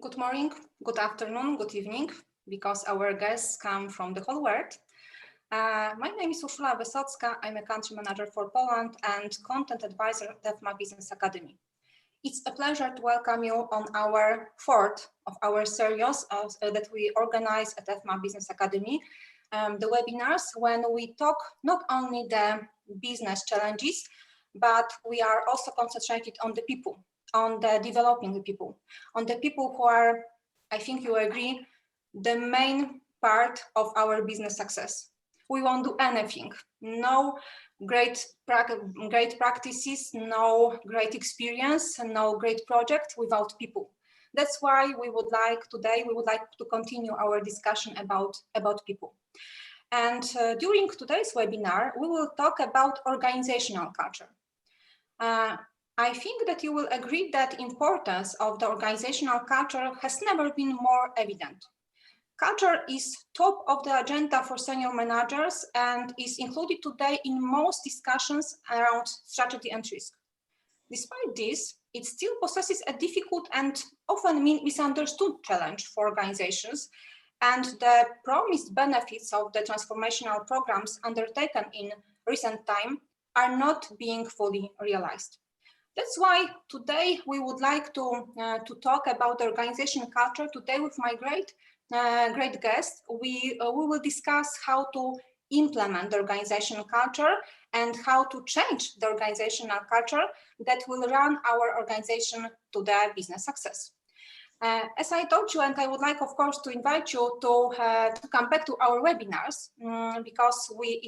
Good morning, good afternoon, good evening, because our guests come from the whole world. My name is Urszula Wysocka. I'm a country manager for Poland and content advisor at Efma Business Academy. It's a pleasure to welcome you on our fourth of our series that we organize at Efma Business Academy, the webinars when we talk not only the business challenges, but we are also concentrated on the people, on the developing the people, on the people who are, I think you agree, the main part of our business success. We won't do anything, no great practices, no great experience, no great project without people. That's why we would like to continue our discussion about people. And during today's webinar, we will talk about organizational culture. I think that you will agree that the importance of the organizational culture has never been more evident. Culture is top of the agenda for senior managers and is included today in most discussions around strategy and risk. Despite this, it still possesses a difficult and often misunderstood challenge for organizations, and the promised benefits of the transformational programs undertaken in recent time are not being fully realized. That's why today we would like to talk about the organization culture. Today with my great guest, we will discuss how to implement the organizational culture and how to change the organizational culture that will run our organization to the business success. As I told you, and I would like, of course, to invite you to come back to our webinars because we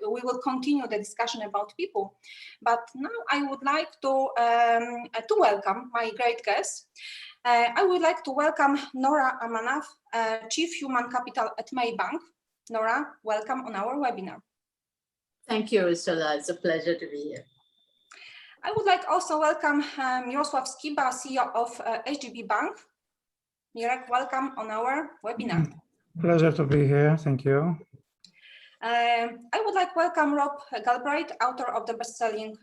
will continue the discussion about people. But now I would like to welcome my great guests. I would like to welcome Nora Amanaf, Chief Human Capital at Maybank. Nora, welcome on our webinar. Thank you, Urszula. It's a pleasure to be here. I would like also welcome Mirosław Skiba, CEO of HDB Bank. Mirek, welcome on our webinar. Pleasure to be here. Thank you. I would like to welcome Rob Galbraith, author of the best-selling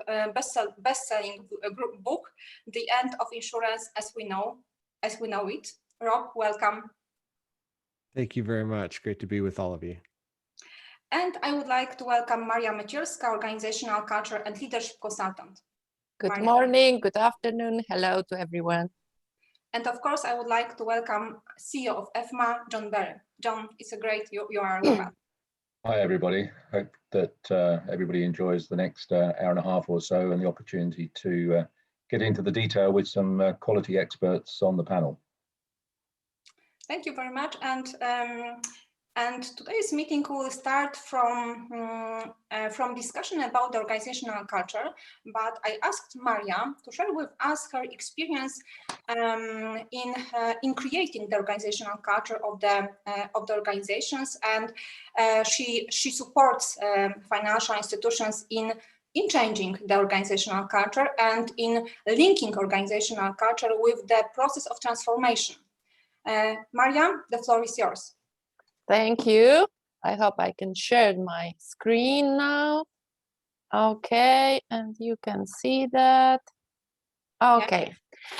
book, The End of Insurance as we know it. Rob, welcome. Thank you very much. Great to be with all of you. And I would like to welcome Maria Mecielska, organizational culture and leadership consultant. Good morning, good afternoon, hello to everyone. And of course, I would like to welcome CEO of Efma, John Berry. John, it's a great, you are welcome. Hi, everybody. Hope that everybody enjoys the next hour and a half or so and the opportunity to get into the detail with some quality experts on the panel. Thank you very much. And today's meeting will start from discussion about the organizational culture, but I asked Maria to share with us her experience in creating the organizational culture of the organizations, and she supports financial institutions in changing the organizational culture and in linking organizational culture with the process of transformation. Maria, the floor is yours. Thank you. I hope I can share my screen now. Okay, and you can see that. Okay,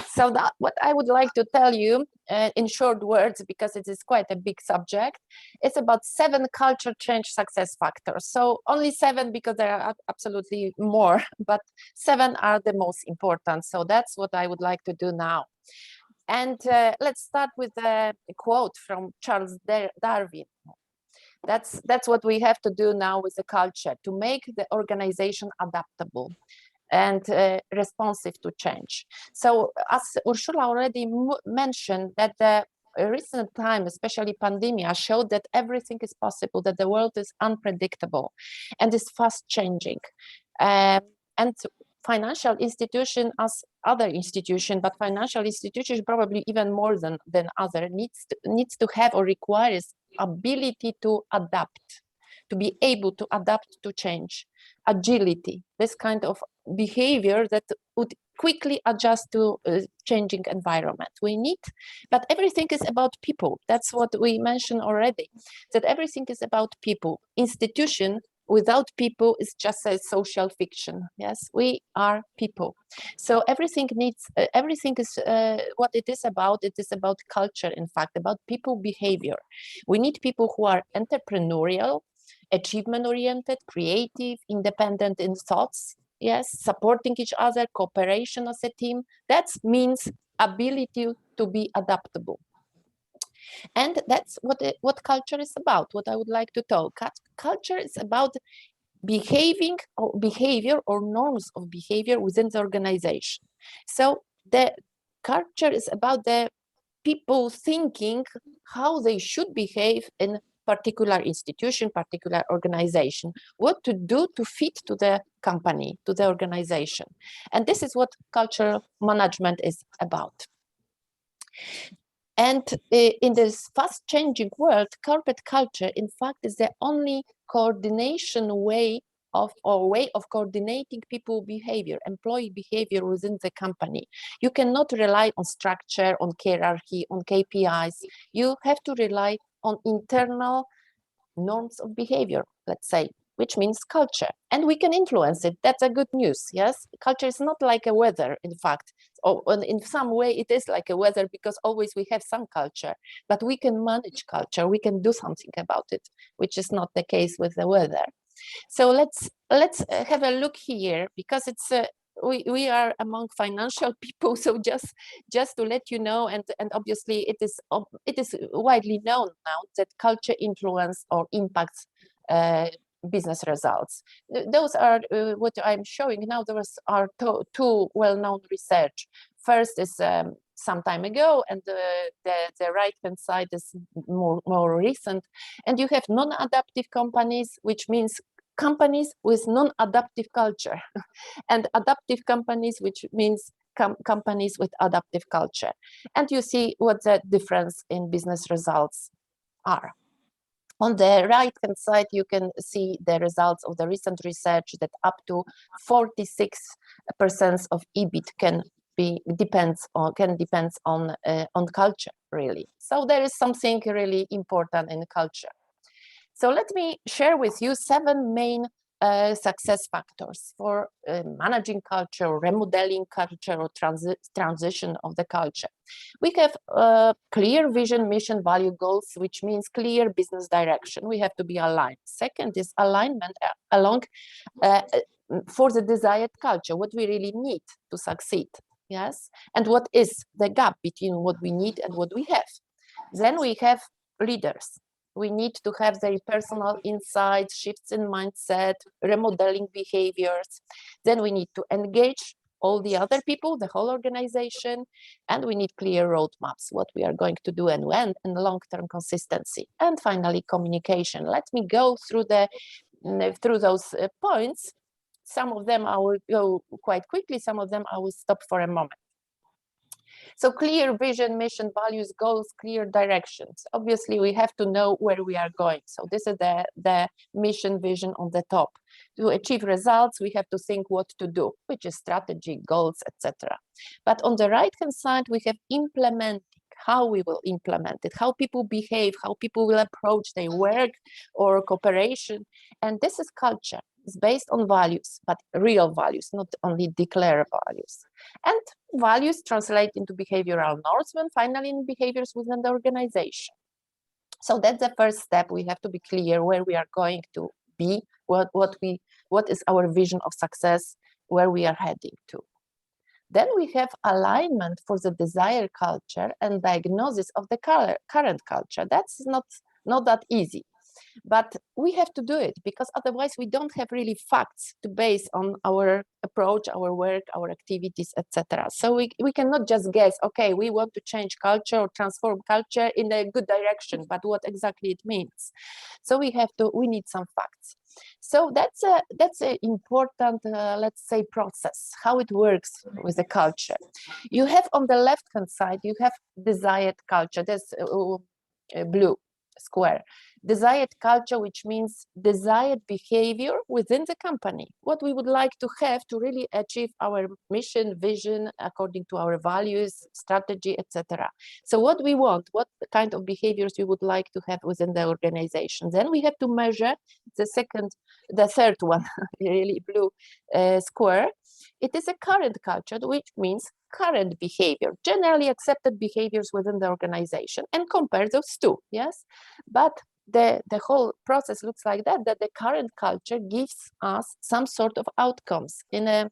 so that what I would like to tell you in short words, because it is quite a big subject, it's about 7 culture change success factors. So only 7 because there are absolutely more, but 7 are the most important. So that's what I would like to do now. And let's start with a quote from Charles Darwin. That's what we have to do now with the culture, to make the organization adaptable and responsive to change. So as Urszula already mentioned, that the recent time, especially pandemic, showed that everything is possible, that the world is unpredictable and is fast changing. And financial institution as other institution, but financial institutions probably even more than other needs to have or requires ability to adapt, to be able to adapt to change, agility, this kind of behavior that would quickly adjust to a changing environment. We need, but everything is about people. That's what we mentioned already, that everything is about people. Institution without people is just a social fiction. Yes, we are people. So everything needs, everything is what it is about. It is about culture, in fact, about people behavior. We need people who are entrepreneurial, achievement oriented, creative, independent in thoughts. Yes, supporting each other, cooperation as a team. That means ability to be adaptable. And that's what culture is about, what I would like to talk. Culture is about behavior or norms of behavior within the organization. So the culture is about the people thinking how they should behave in particular institution, particular organization, what to do to fit to the company, to the organization. And this is what cultural management is about. And in this fast changing world, corporate culture, in fact, is the only coordination way of coordinating people behavior, employee behavior within the company. You cannot rely on structure, on hierarchy, on KPIs. You have to rely on internal norms of behavior, let's say, which means culture. And we can influence it. That's a good news, yes? Culture is not like a weather, in fact. Or in some way it is like a weather, because always we have some culture, but we can manage culture. We can do something about it, which is not the case with the weather. So let's have a look here, because it's we are among financial people. So just to let you know, and obviously it is widely known now that culture influence or impacts business results. Those are what I'm showing now. There are two well-known research. First is some time ago, and the right-hand side is more recent. And you have non-adaptive companies, which means companies with non-adaptive culture, and adaptive companies, which means companies with adaptive culture. And you see what the difference in business results are. On the right-hand side, you can see the results of the recent research that up to 46% of EBIT can depend on culture, really. So there is something really important in culture. So let me share with you 7 main success factors for managing culture, or remodeling culture, or transition of the culture. We have clear vision, mission, value, goals, which means clear business direction. We have to be aligned. Second is alignment along for the desired culture, what we really need to succeed. Yes, and what is the gap between what we need and what we have. Then we have leaders. We need to have their personal insights, shifts in mindset, remodeling behaviors. Then we need to engage all the other people, the whole organization, and we need clear roadmaps, what we are going to do and when, and long-term consistency. And finally, communication. Let me go through those points. Some of them I will go quite quickly, some of them I will stop for a moment. So clear vision, mission, values, goals, clear directions. Obviously, we have to know where we are going. So this is the mission vision on the top. To achieve results, we have to think what to do, which is strategy, goals, etc. But on the right-hand side, we have implementing, how we will implement it, how people behave, how people will approach their work or cooperation. And this is culture. It's based on values, but real values, not only declared values. And values translate into behavioral norms, and finally in behaviors within the organization. So that's the first step. We have to be clear where we are going to be, what is our vision of success, where we are heading to. Then we have alignment for the desired culture and diagnosis of the current culture. That's not that easy. But we have to do it, because otherwise we don't have really facts to base on our approach, our work, our activities, etc. So we cannot just guess, okay, we want to change culture or transform culture in a good direction, but what exactly it means. So we need some facts. So that's a important, let's say, process, how it works with the culture. You have on the left-hand side, you have desired culture, that's blue. square. Desired culture, which means desired behavior within the company, what we would like to have to really achieve our mission, vision, according to our values, strategy, etc. So what we want, what kind of behaviors we would like to have within the organization. Then we have to measure the third one, really blue square. It is a current culture, which means current behavior, generally accepted behaviors within the organization, and compare those two, yes? But the whole process looks like that the current culture gives us some sort of outcomes in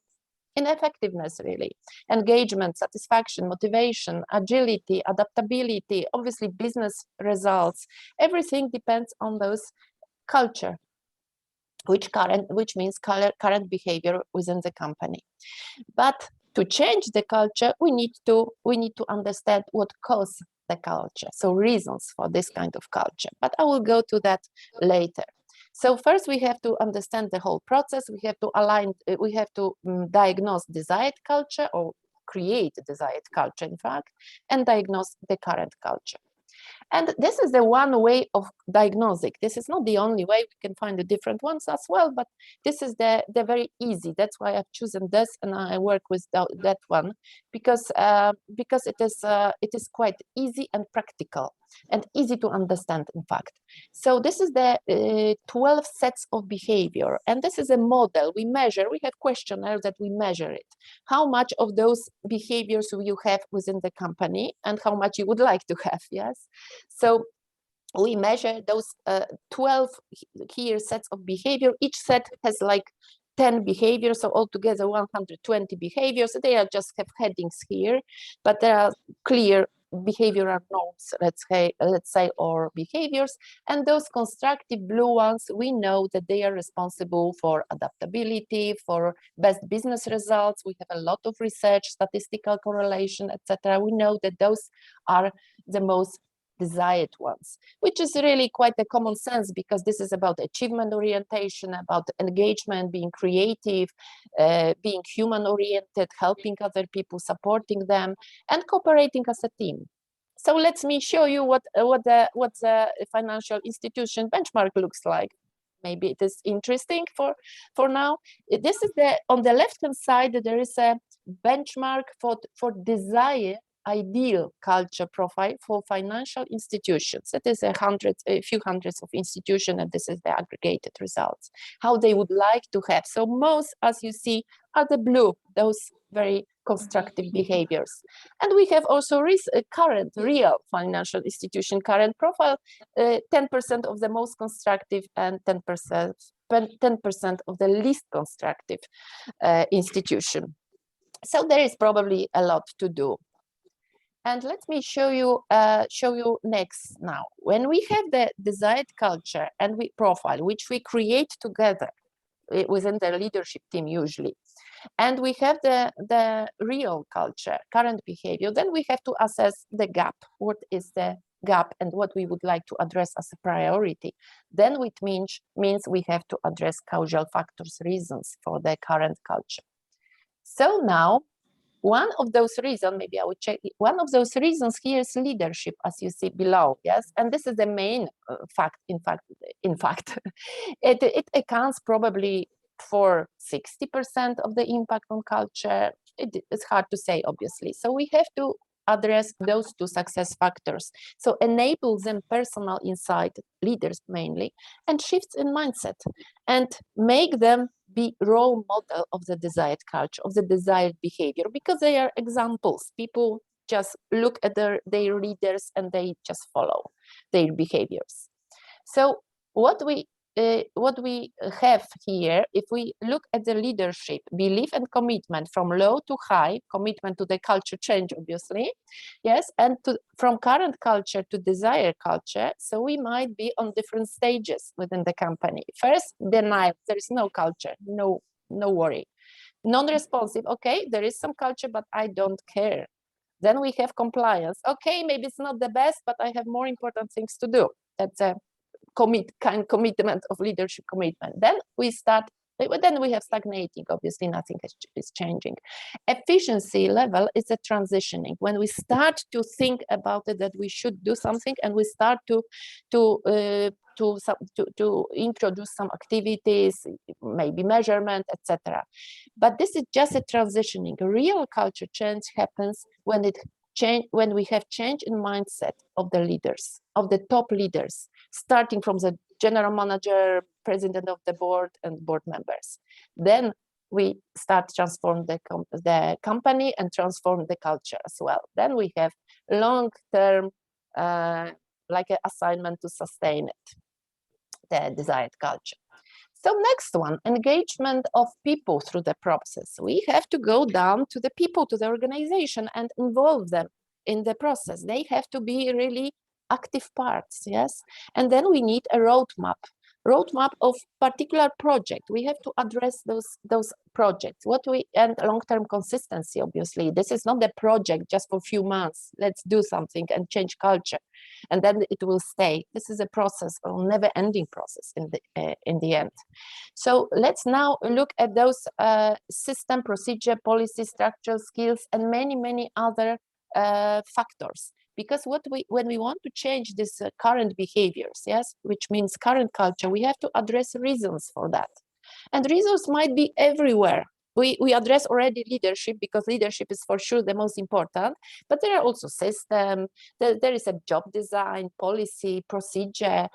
effectiveness, really. Engagement, satisfaction, motivation, agility, adaptability, obviously business results, everything depends on those culture, which means current behavior within the company. But to change the culture, we need to understand what causes the culture, so reasons for this kind of culture. But I will go to that later. So first we have to understand the whole process. We have to diagnose desired culture, or create desired culture, in fact, and diagnose the current culture. And this is the one way of diagnosing. This is not the only way. We can find the different ones as well, but this is the very easy. That's why I've chosen this, and I work with that one because it is quite easy and practical and easy to understand, in fact. So this is the 12 sets of behavior, and this is a model we measure. We have questionnaires that we measure it. How much of those behaviors will you have within the company, and how much you would like to have, yes? So we measure those 12 here sets of behavior. Each set has like 10 behaviors, so altogether 120 behaviors. They are just have headings here, but there are clear behavioral norms, let's say, or behaviors. And those constructive blue ones, we know that they are responsible for adaptability, for best business results. We have a lot of research, statistical correlation, etc. We know that those are the most desired ones, which is really quite a common sense, because this is about achievement orientation, about engagement, being creative, being human oriented, helping other people, supporting them, and cooperating as a team. So let me show you what the financial institution benchmark looks like. Maybe it is interesting for now. This is on the left hand side, there is a benchmark for desired ideal culture profile for financial institutions. That is a few hundreds of institutions, and this is the aggregated results, how they would like to have. So most, as you see, are the blue, those very constructive behaviors. And we have also current real financial institution current profile, 10% of the most constructive and 10% of the least constructive institution. So there is probably a lot to do. And let me show you next now. When we have the desired culture and profile, which we create together within the leadership team usually, and we have the real culture, current behavior, then we have to assess the gap. What is the gap and what we would like to address as a priority? Then it means we have to address causal factors, reasons for the current culture. So now, one of those reasons, maybe I would check, one of those reasons here is leadership, as you see below, yes? And this is the main fact, in fact. It accounts probably for 60% of the impact on culture. It's hard to say, obviously. So we have to address those two success factors. So enable them personal insight, leaders mainly, and shifts in mindset, and make them be role model of the desired culture, of the desired behavior, because they are examples. People just look at their leaders and they just follow their behaviors. So what we have here, if we look at the leadership, belief and commitment from low to high, commitment to the culture change, obviously, yes, and from current culture to desired culture, so we might be on different stages within the company. First, denial, there is no culture, no worry. Non-responsive, okay, there is some culture, but I don't care. Then we have compliance. Okay, maybe it's not the best, but I have more important things to do. That's a commitment of leadership commitment. Then we start But then we have stagnating, obviously nothing is changing. Efficiency level is a transitioning, when we start to think about it, that we should do something, and we start to introduce some activities, maybe measurement, etc. But this is just a transitioning. A real culture change happens when we have change in mindset of the leaders, of the top leaders, starting from the general manager, president of the board, and board members. Then we start to transform the company and transform the culture as well. Then we have long-term, like an assignment to sustain it, the desired culture. So next one, engagement of people through the process. We have to go down to the people, to the organization, and involve them in the process. They have to be really active parts, yes? And then we need a roadmap of particular project. We have to address those projects. And long-term consistency, obviously. This is not the project just for a few months. Let's do something and change culture, and then it will stay. This is a process, a never-ending process in the end. So let's now look at those system, procedure, policy, structural skills, and many other factors. Because when we want to change this current behaviors, yes, which means current culture, we have to address reasons for that. And reasons might be everywhere. We address already leadership, because leadership is for sure the most important, but there are also systems, there is a job design, policy, procedure,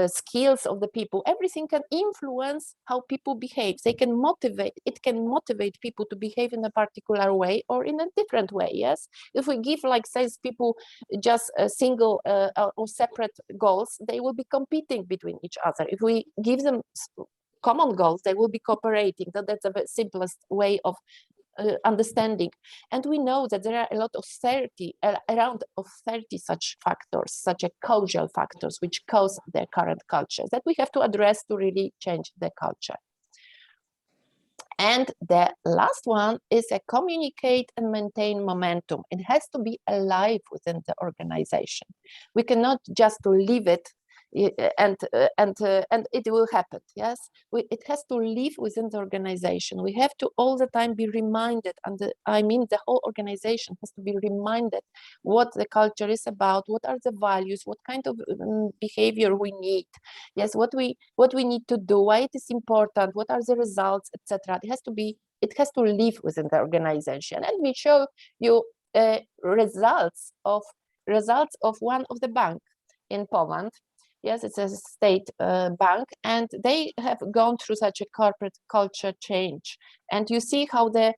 skills of the people. Everything can influence how people behave. It can motivate people to behave in a particular way or in a different way, yes? If we give, like, sales people just a single or separate goals, they will be competing between each other. If we give them common goals, they will be cooperating. That's the simplest way of understanding. And we know that there are a lot of around 30 such factors, such as causal factors, which cause their current culture, that we have to address to really change the culture. And the last one is a communicate and maintain momentum. It has to be alive within the organization. We cannot just leave it and it will happen, yes? It has to live within the organization. We have to all the time be reminded, and the whole organization has to be reminded what the culture is about, what are the values, what kind of behavior we need, yes, what we need to do, why it is important, what are the results, etc. It has to live within the organization. And we show you results of one of the bank in Poland. Yes, it's a state bank, and they have gone through such a corporate culture change. And you see how the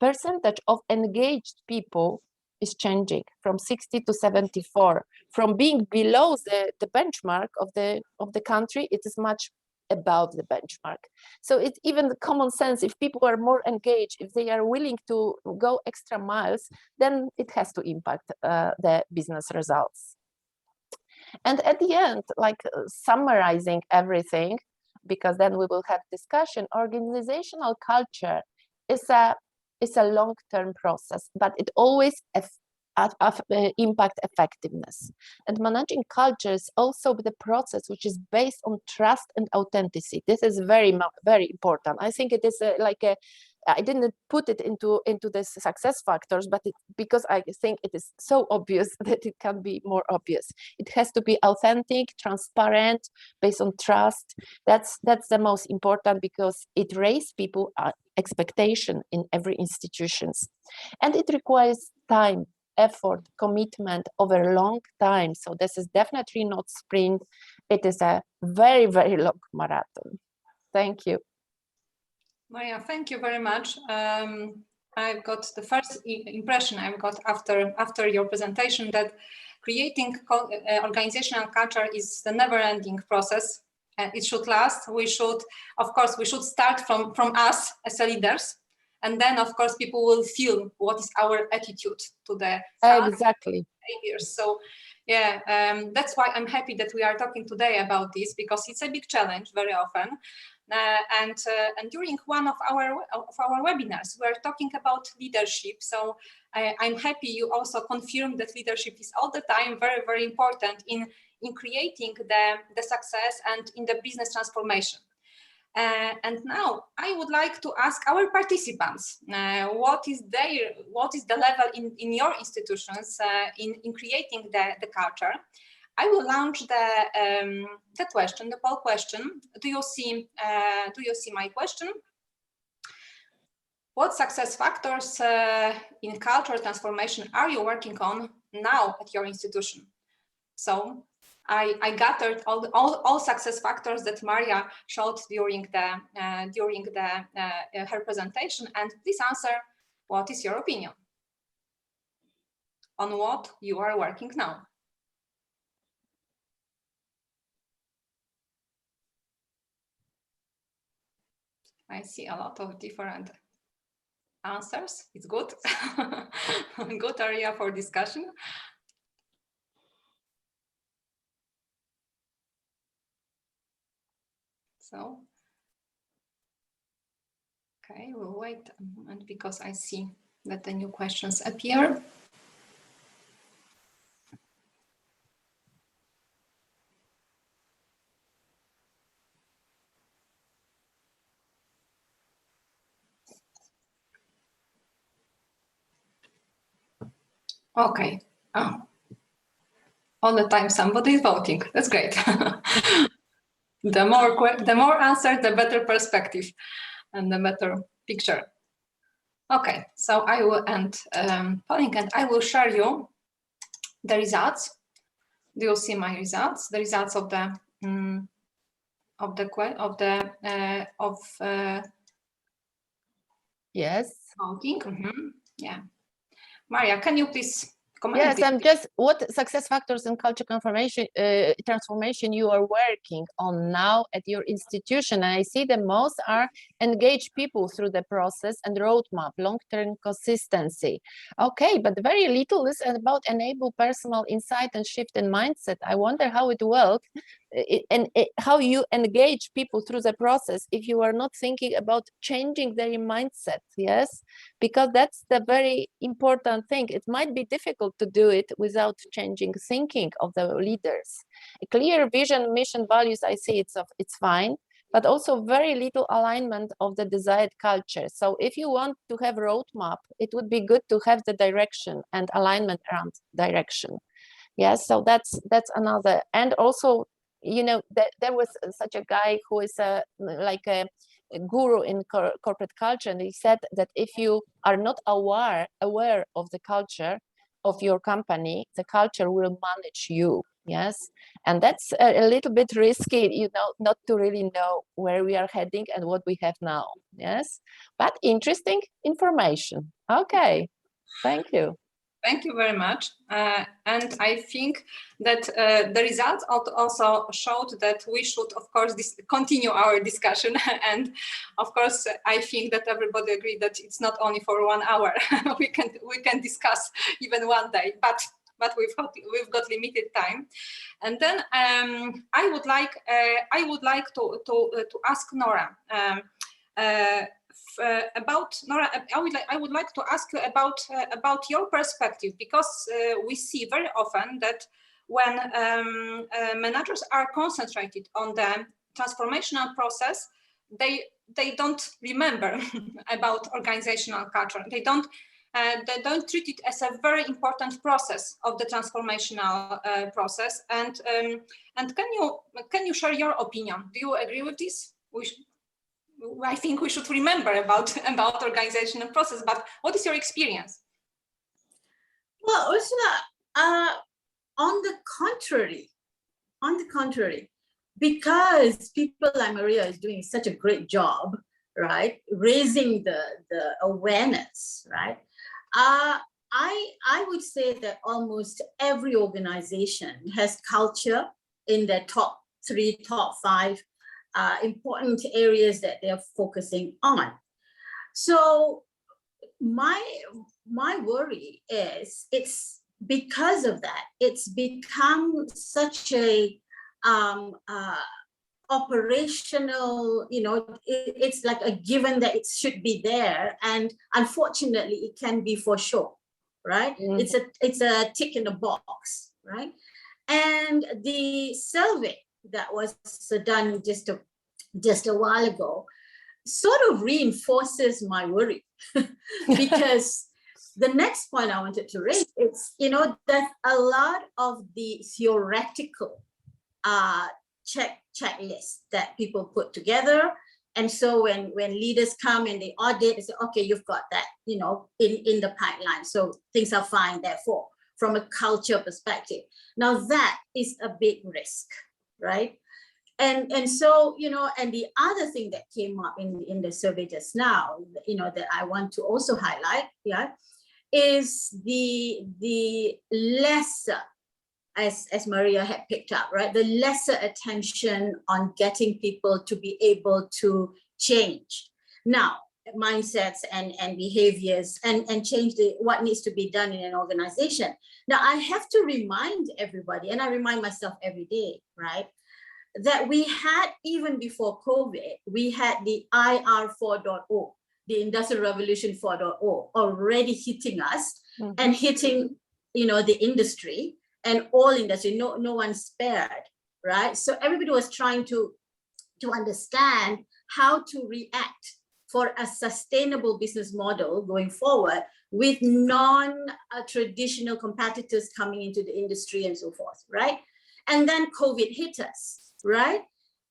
percentage of engaged people is changing from 60 to 74. From being below the benchmark of the country, it is much above the benchmark. So it's even the common sense. If people are more engaged, if they are willing to go extra miles, then it has to impact the business results. And at the end, like summarizing everything, because then we will have discussion, organizational culture is a long-term process, but it always impact effectiveness. And managing culture is also the process which is based on trust and authenticity. This is very, very important. I think it is I didn't put it into the success factors, but because I think it is so obvious that it can be more obvious. It has to be authentic, transparent, based on trust. That's the most important, because it raises people expectation in every institutions, and it requires time, effort, commitment over a long time. So this is definitely not sprint. It is a very, very long marathon. Thank you. Maria, thank you very much. I've got the first impression I've got after your presentation that creating organizational culture is the never-ending process. It should last. Of course, we should start from us as leaders, and then, of course, people will feel what is our attitude to the exactly behaviors. So, yeah, that's why I'm happy that we are talking today about this, because it's a big challenge very often. And during one of our webinars, we're talking about leadership. So I'm happy you also confirmed that leadership is all the time very, very important in creating the success and in the business transformation. And now I would like to ask our participants, what is the level in your institutions in creating the culture? I will launch the question, the poll question. Do you see my question? What success factors in cultural transformation are you working on now at your institution? So I gathered all success factors that Maria showed during her presentation, and please answer, what is your opinion on what you are working now? I see a lot of different answers. It's good. Good area for discussion. So, okay, we'll wait a moment because I see that the new questions appear. Okay. Oh. All the time somebody is voting. That's great. The more answers, the better perspective and the better picture. Okay, so I will end polling and I will share you the results. Do you see my results? The results of the Yes. voting. Yeah. Maria, can you please comment? Yes, I'm just, what success factors in culture transformation you are working on now at your institution? And I see the most are engage people through the process and roadmap, long-term consistency. Okay, but very little is about enable personal insight and shift in mindset. I wonder how it works and how you engage people through the process if you are not thinking about changing their mindset. Yes, because that's the very important thing. It might be difficult to do it without changing thinking of the leaders. A clear vision, mission, values, I see it's fine, but also very little alignment of the desired culture. So if you want to have a roadmap, it would be good to have the direction and alignment around direction. Yes, so that's another. And also, you know, there was such a guy who is like a guru in corporate culture, and he said that if you are not aware of the culture of your company, the culture will manage you. Yes, and that's a little bit risky, you know, not to really know where we are heading and what we have now. Yes, but interesting information. Okay, thank you. Thank you very much. And I think that the results also showed that we should, of course, continue our discussion. And of course, I think that everybody agreed that it's not only for 1 hour. we can discuss even one day, but we've got limited time. And then I would like to ask Nora. About Nora, I would like to ask you about your perspective, because we see very often that when managers are concentrated on the transformational process, they don't remember about organizational culture. They don't treat it as a very important process of the transformational process. And can you share your opinion? Do you agree with this? I think we should remember about organizational process, but what is your experience? Well, Ursula, on the contrary, because people like Maria is doing such a great job, right, raising the awareness, right? I would say that almost every organization has culture in their top 3, top 5 important areas that they're focusing on. So my worry is it's because of that, it's become such a operational, you know, it's like a given that it should be there, and unfortunately it can be for sure, right? It's a tick in the box, right? And the survey that was done just just a while ago sort of reinforces my worry because the next point I wanted to raise is, there's a lot of the theoretical checklist that people put together. And so when leaders come and they audit, they say, okay, you've got that, in the pipeline. So things are fine, therefore, from a culture perspective. Now that is a big risk, right? And so, and the other thing that came up in the survey just now, that I want to also highlight, is the lesser, as Maria had picked up, right? The lesser attention on getting people to be able to change. Now, mindsets and behaviors and change what needs to be done in an organization. Now, I have to remind everybody, and I remind myself every day, right? That we had, even before COVID, we had the IR 4.0, the Industrial Revolution 4.0 already hitting us and hitting, the industry and all industry, no one spared, right? So everybody was trying to understand how to react for a sustainable business model going forward with non-traditional competitors coming into the industry and so forth, right? And then COVID hit us, right?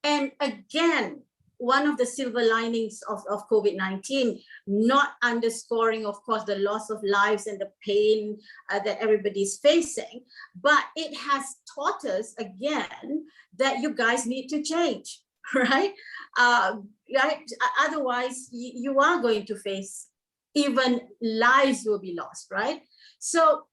And again, one of the silver linings of COVID-19, not underscoring, of course, the loss of lives and the pain that everybody's facing, but it has taught us again that you guys need to change, right? Right? Otherwise, you are going to face, even lives will be lost, right? So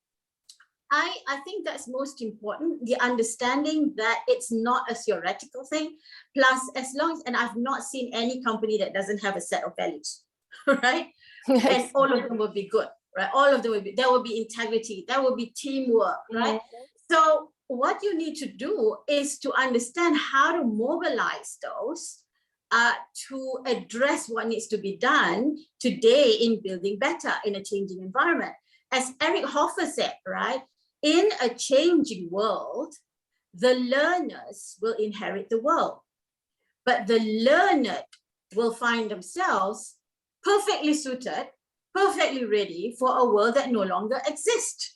I think that's most important, the understanding that it's not a theoretical thing. Plus, as long as, and I've not seen any company that doesn't have a set of values, right? And all of them will be good, right? All of them will be, there will be integrity, there will be teamwork, right? So what you need to do is to understand how to mobilize those to address what needs to be done today in building better in a changing environment. As Eric Hoffer said, right? In a changing world, the learners will inherit the world, but the learned will find themselves perfectly suited, perfectly ready for a world that no longer exists.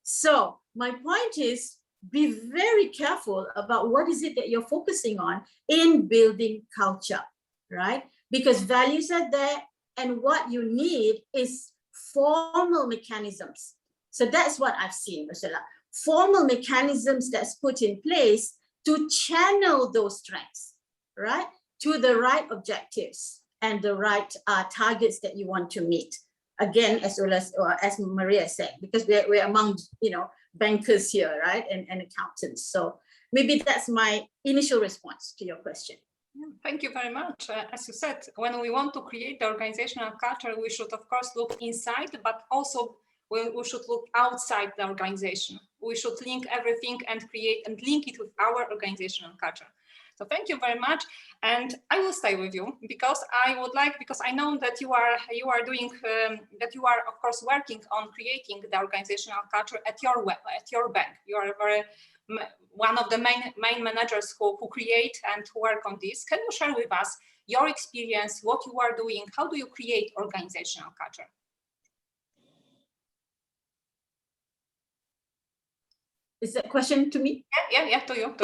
So my point is, be very careful about what is it that you're focusing on in building culture, right? Because values are there, and what you need is formal mechanisms. So that's what I've seen, Ursula. Formal mechanisms that's put in place to channel those strengths, right, to the right objectives and the right targets that you want to meet. Again, as well as Maria said, because we're among, bankers here, right, and accountants. So maybe that's my initial response to your question. Thank you very much. As you said, when we want to create the organizational culture, we should, of course, look inside, but also we should look outside the organization. We should link everything and create and link it with our organizational culture. So thank you very much, and I will stay with you because I would like, because I know that you are doing that you are, of course, working on creating the organizational culture at your bank. You are one of the main managers who create and who work on this. Can you share with us your experience, what you are doing? How do you create organizational culture? Is that question to me? Yeah, to you.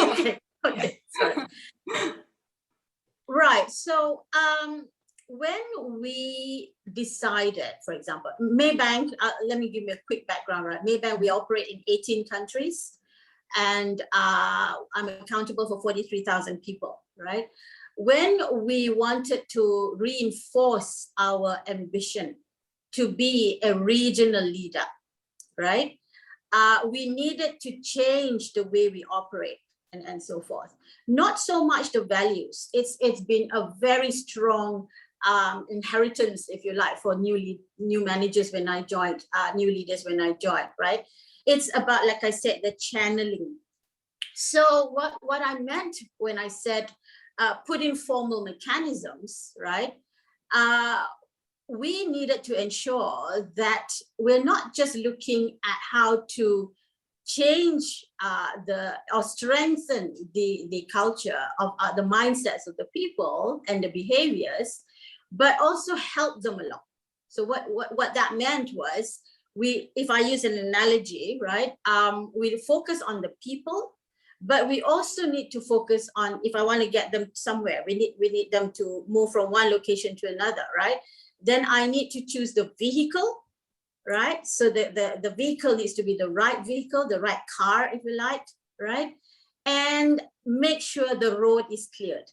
Okay, sorry. Right, so when we decided, for example, Maybank, let me give you a quick background, right? Maybank, we operate in 18 countries, and I'm accountable for 43,000 people, right? When we wanted to reinforce our ambition to be a regional leader, right? We needed to change the way we operate and so forth. Not so much the values. It's been a very strong inheritance, if you like, for new managers when I joined, new leaders when I joined, right? It's about, like I said, the channeling. So what I meant when I said put in formal mechanisms, right? We needed to ensure that we're not just looking at how to change or strengthen the culture of the mindsets of the people and the behaviors, but also help them along. So what that meant was, if I use an analogy, right, we focus on the people, but we also need to focus on, if I want to get them somewhere, we need them to move from one location to another, right? Then I need to choose the vehicle, right? So the vehicle needs to be the right vehicle, the right car, if you like, right? And make sure the road is cleared,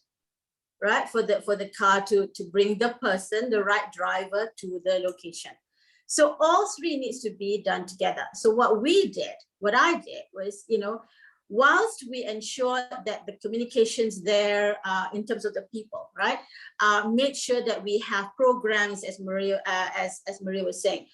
right? For the car to bring the person, the right driver, to the location. So all three needs to be done together. So what I did was, whilst we ensure that the communications there in terms of the people, right? Make sure that we have programs, as Maria was saying.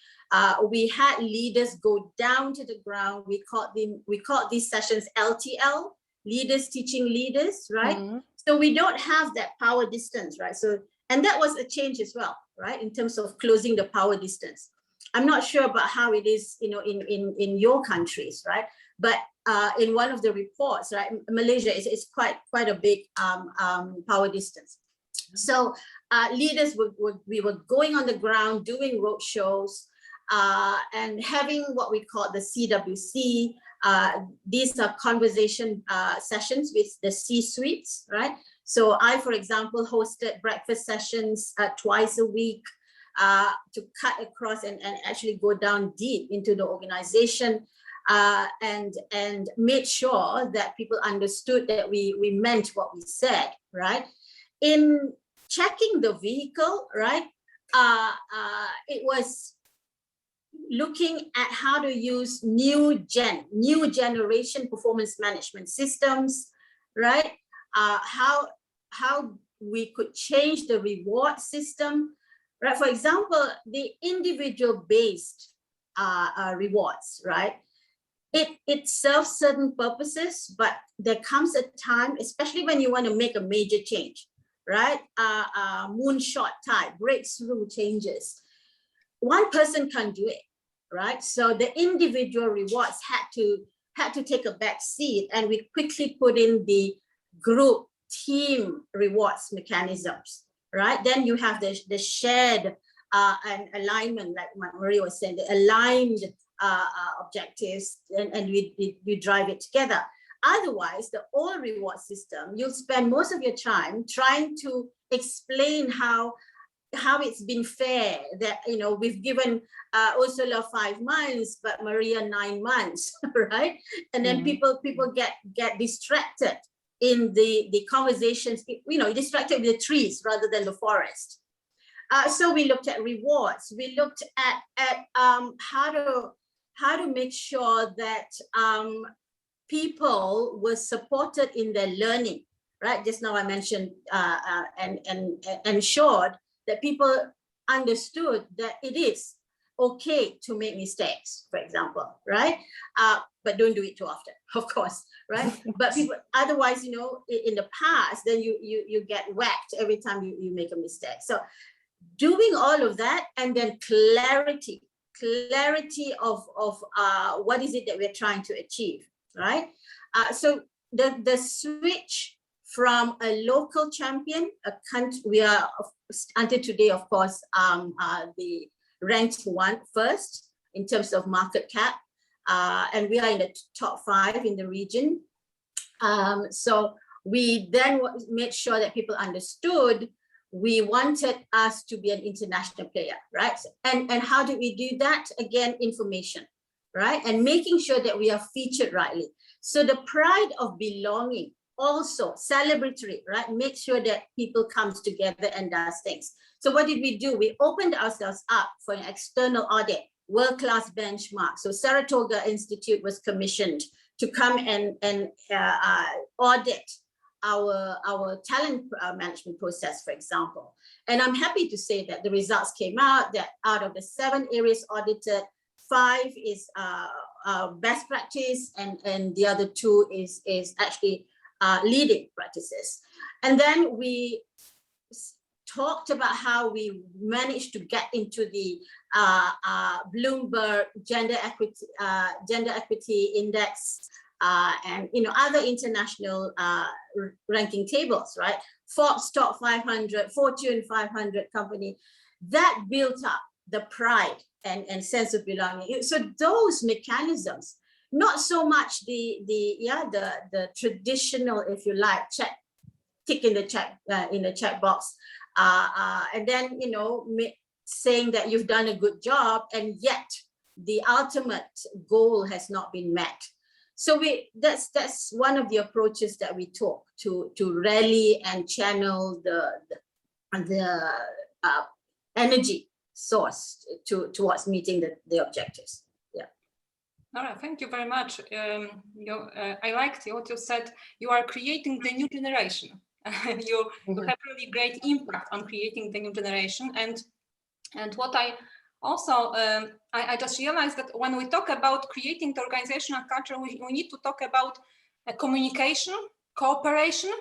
We had leaders go down to the ground. We called these sessions LTL, leaders teaching leaders, right? Mm-hmm. So we don't have that power distance, right? So, and that was a change as well, right? In terms of closing the power distance. I'm not sure about how it is, in your countries, right? But in one of the reports, right, Malaysia is quite a big power distance. So leaders we were going on the ground, doing road shows, and having what we call the CWC. These are conversation sessions with the C-suites, right? So I, for example, hosted breakfast sessions twice a week to cut across and actually go down deep into the organization, and made sure that people understood that we meant what we said, right? In checking the vehicle, right? It was looking at how to use new generation performance management systems, right? How we could change the reward system, right? For example, the individual based rewards, right? It serves certain purposes, but there comes a time, especially when you want to make a major change, right? Moonshot type, breakthrough changes. One person can't do it, right? So the individual rewards had to take a back seat, and we quickly put in the group team rewards mechanisms, right? Then you have the shared and alignment, like Maria was saying, the aligned objectives, and we drive it together. Otherwise, the old reward system, you'll spend most of your time trying to explain how it's been fair that, we've given Ursula 5 months, but Maria 9 months, right? And then people get distracted in the conversations, distracted with the trees rather than the forest. So we looked at rewards. We looked at how to make sure that people were supported in their learning, right? Just now I mentioned and ensured that people understood that it is okay to make mistakes, for example, right? But don't do it too often, of course, right? But people, otherwise, in the past, then you get whacked every time you make a mistake. So doing all of that, and then clarity of what is it that we're trying to achieve, right? So the switch from a local champion, we are until today, of course, the ranked first in terms of market cap, and we are in the top 5 in the region. So we then made sure that people understood we wanted us to be an international player, right? And how do we do that? Again, information, right? And making sure that we are featured rightly. So the pride of belonging, also celebratory, right? Make sure that people comes together and does things. So what did we do? We opened ourselves up for an external audit, world-class benchmark. So Saratoga Institute was commissioned to come and audit our talent management process, for example. And I'm happy to say that the results came out that out of the 7 areas audited, 5 is best practice, and the other 2 is actually leading practices. And then we talked about how we managed to get into the Bloomberg Gender Equity Index and other international ranking tables, right? Forbes top 500, Fortune 500 company, that built up the pride and sense of belonging. So those mechanisms, not so much the traditional, if you like, tick in the chat box, and then saying that you've done a good job, and yet the ultimate goal has not been met. So that's one of the approaches that we took to rally and channel the energy source towards meeting the objectives. Yeah. All right, thank you very much. I liked what you said. You are creating the new generation. You have really great impact on creating the new generation. And what I also, I just realized that when we talk about creating the organizational culture, we need to talk about communication, cooperation.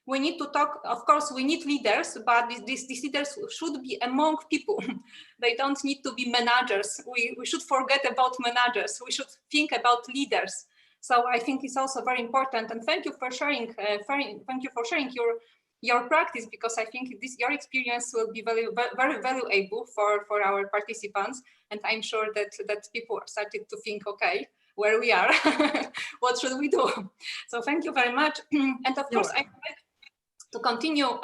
We need to talk, of course, we need leaders, but these leaders should be among people. They don't need to be managers. We should forget about managers. We should think about leaders. So I think it's also very important. And thank you for sharing. Thank you for sharing your practice, because I think your experience will be very valuable for our participants. And I'm sure that people are starting to think, okay, where we are, what should we do? So thank you very much. And of course, I would like to continue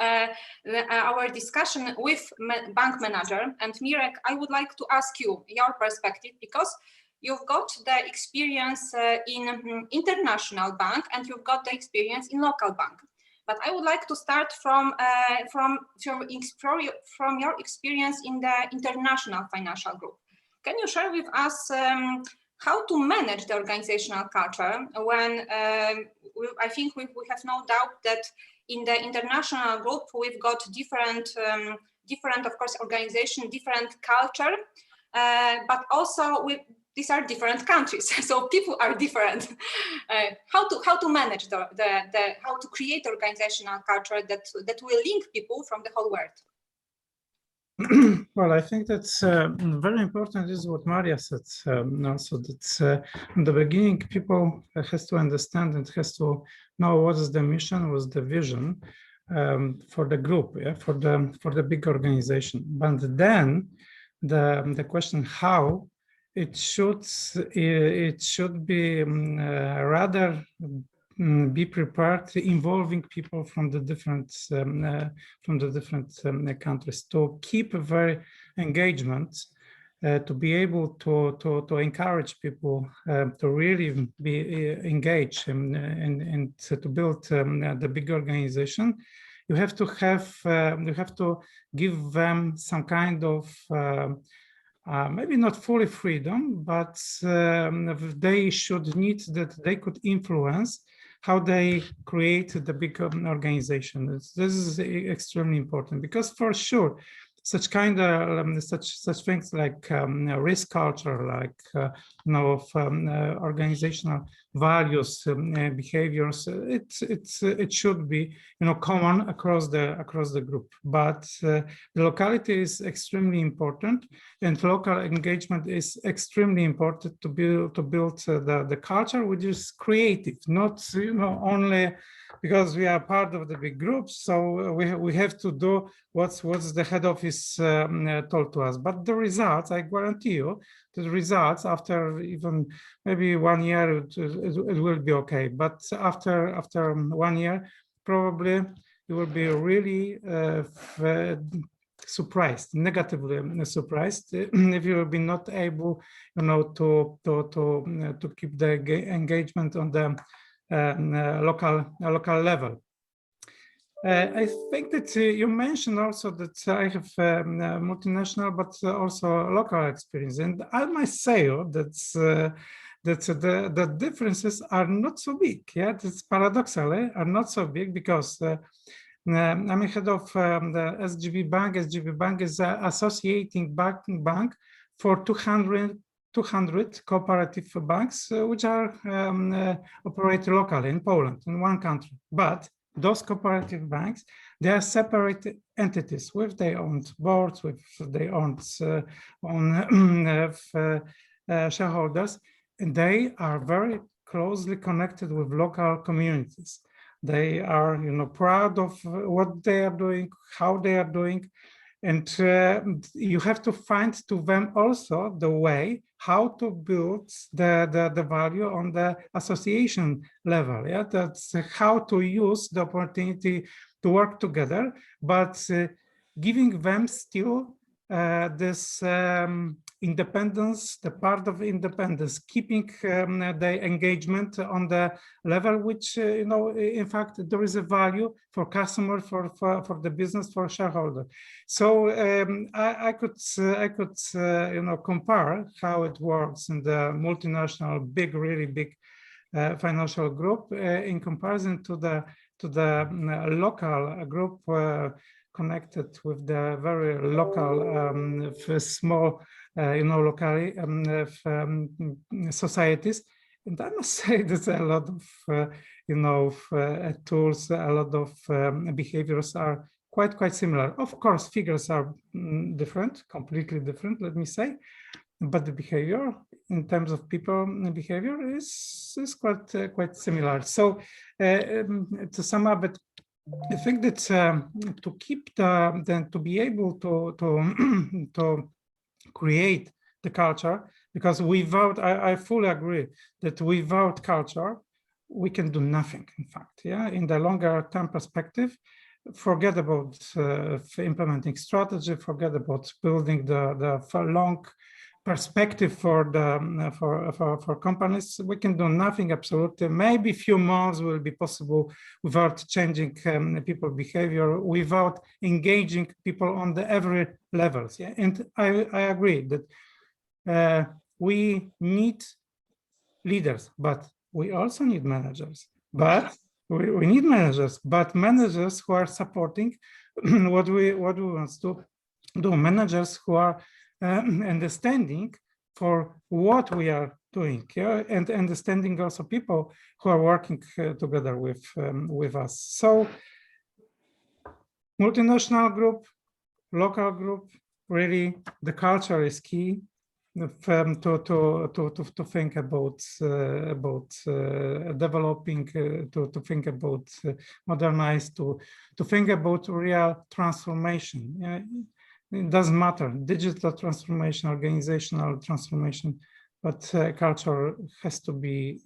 our discussion with bank manager. And Mirek, I would like to ask you your perspective, because you've got the experience in international bank and you've got the experience in local bank. But I would like to start from your experience in the international financial group. Can you share with us how to manage the organizational culture when I think we have no doubt that in the international group we've got different of course organization, different culture, but also these are different countries, so people are different. How to manage how to create organizational culture that will link people from the whole world? Well, I think that's very important is what Maria said. Also, that in the beginning, people has to understand and has to know what is the mission, what's the vision for the group, yeah, for the big organization. But then the question how it should be rather be prepared to involving people from the different countries to keep a very engagement, to be able to encourage people to really be engaged and to build the big organization. You have to give them some kind of maybe not fully freedom, but they should need that they could influence how they create the big organization. This is extremely important, because for sure, such kind of such things like risk culture, like organizational values, behaviors, it should be common across the group. But the locality is extremely important, and local engagement is extremely important to build the culture, which is creative, not only because we are part of the big groups, so we have to do what's the head office told to us. But the results, I guarantee you, the results after even maybe 1 year, it will be okay. But after 1 year, probably you will be really surprised, negatively surprised, if you will be not able, to keep the engagement on the local level. I think that you mentioned also that I have multinational, but also local experience, and I must say that the differences are not so big. Yeah, it's paradoxically are not so big, because I'm head of the SGB Bank. SGB Bank is associating bank for 200 cooperative banks, which are operate locally in Poland, in one country. But those cooperative banks, they are separate entities with their own boards, with their own shareholders, and they are very closely connected with local communities. They are, proud of what they are doing, how they are doing, and you have to find to them also the way how to build the value on the association level. Yeah, that's how to use the opportunity to work together, but giving them still this independence, the part of independence, keeping the engagement on the level which, in fact, there is a value for customer, for the business, for shareholder. So I could compare how it works in the multinational, really big financial group in comparison to the local group connected with the very local small locally societies. And I must say there's a lot of tools, a lot of behaviors are quite similar. Of course, figures are different, completely different, let me say, but the behavior in terms of people behavior is quite similar. So to sum up it, I think that to keep to be able to create the culture, because without, I fully agree that without culture, we can do nothing, in fact, yeah, in the longer term perspective. Forget about implementing strategy, forget about building the long perspective for the for companies. We can do nothing absolutely. Maybe a few months will be possible without changing people behavior, without engaging people on the every levels. Yeah, and I agree that we need leaders, but we also need managers. But we need managers, but managers who are supporting what we want to do. Managers who are understanding for what we are doing, yeah, and understanding also people who are working together with us. So multinational group, local group, really the culture is key to think about developing, to think about modernize, to think about real transformation. Yeah. It doesn't matter, digital transformation, organizational transformation, but culture has to be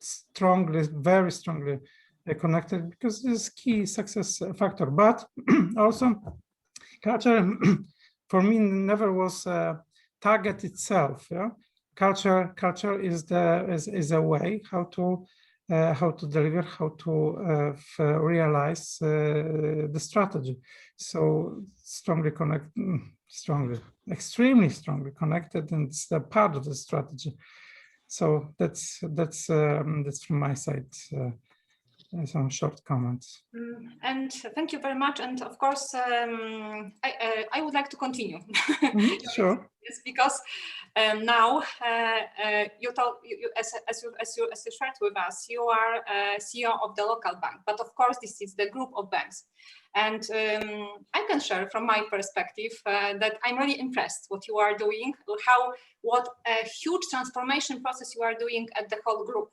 strongly, very strongly connected, because this is key success factor. But also culture for me never was a target itself. Yeah? Culture is a way how to deliver, how to realize the strategy. So extremely strongly connected, and it's a part of the strategy. So that's from my side. Some short comments. And thank you very much. And of course, I would like to continue. Sure. Yes, because now you told, as you shared with us, you are CEO of the local bank. But of course, this is the group of banks. And I can share from my perspective that I'm really impressed what you are doing, what a huge transformation process you are doing at the whole group.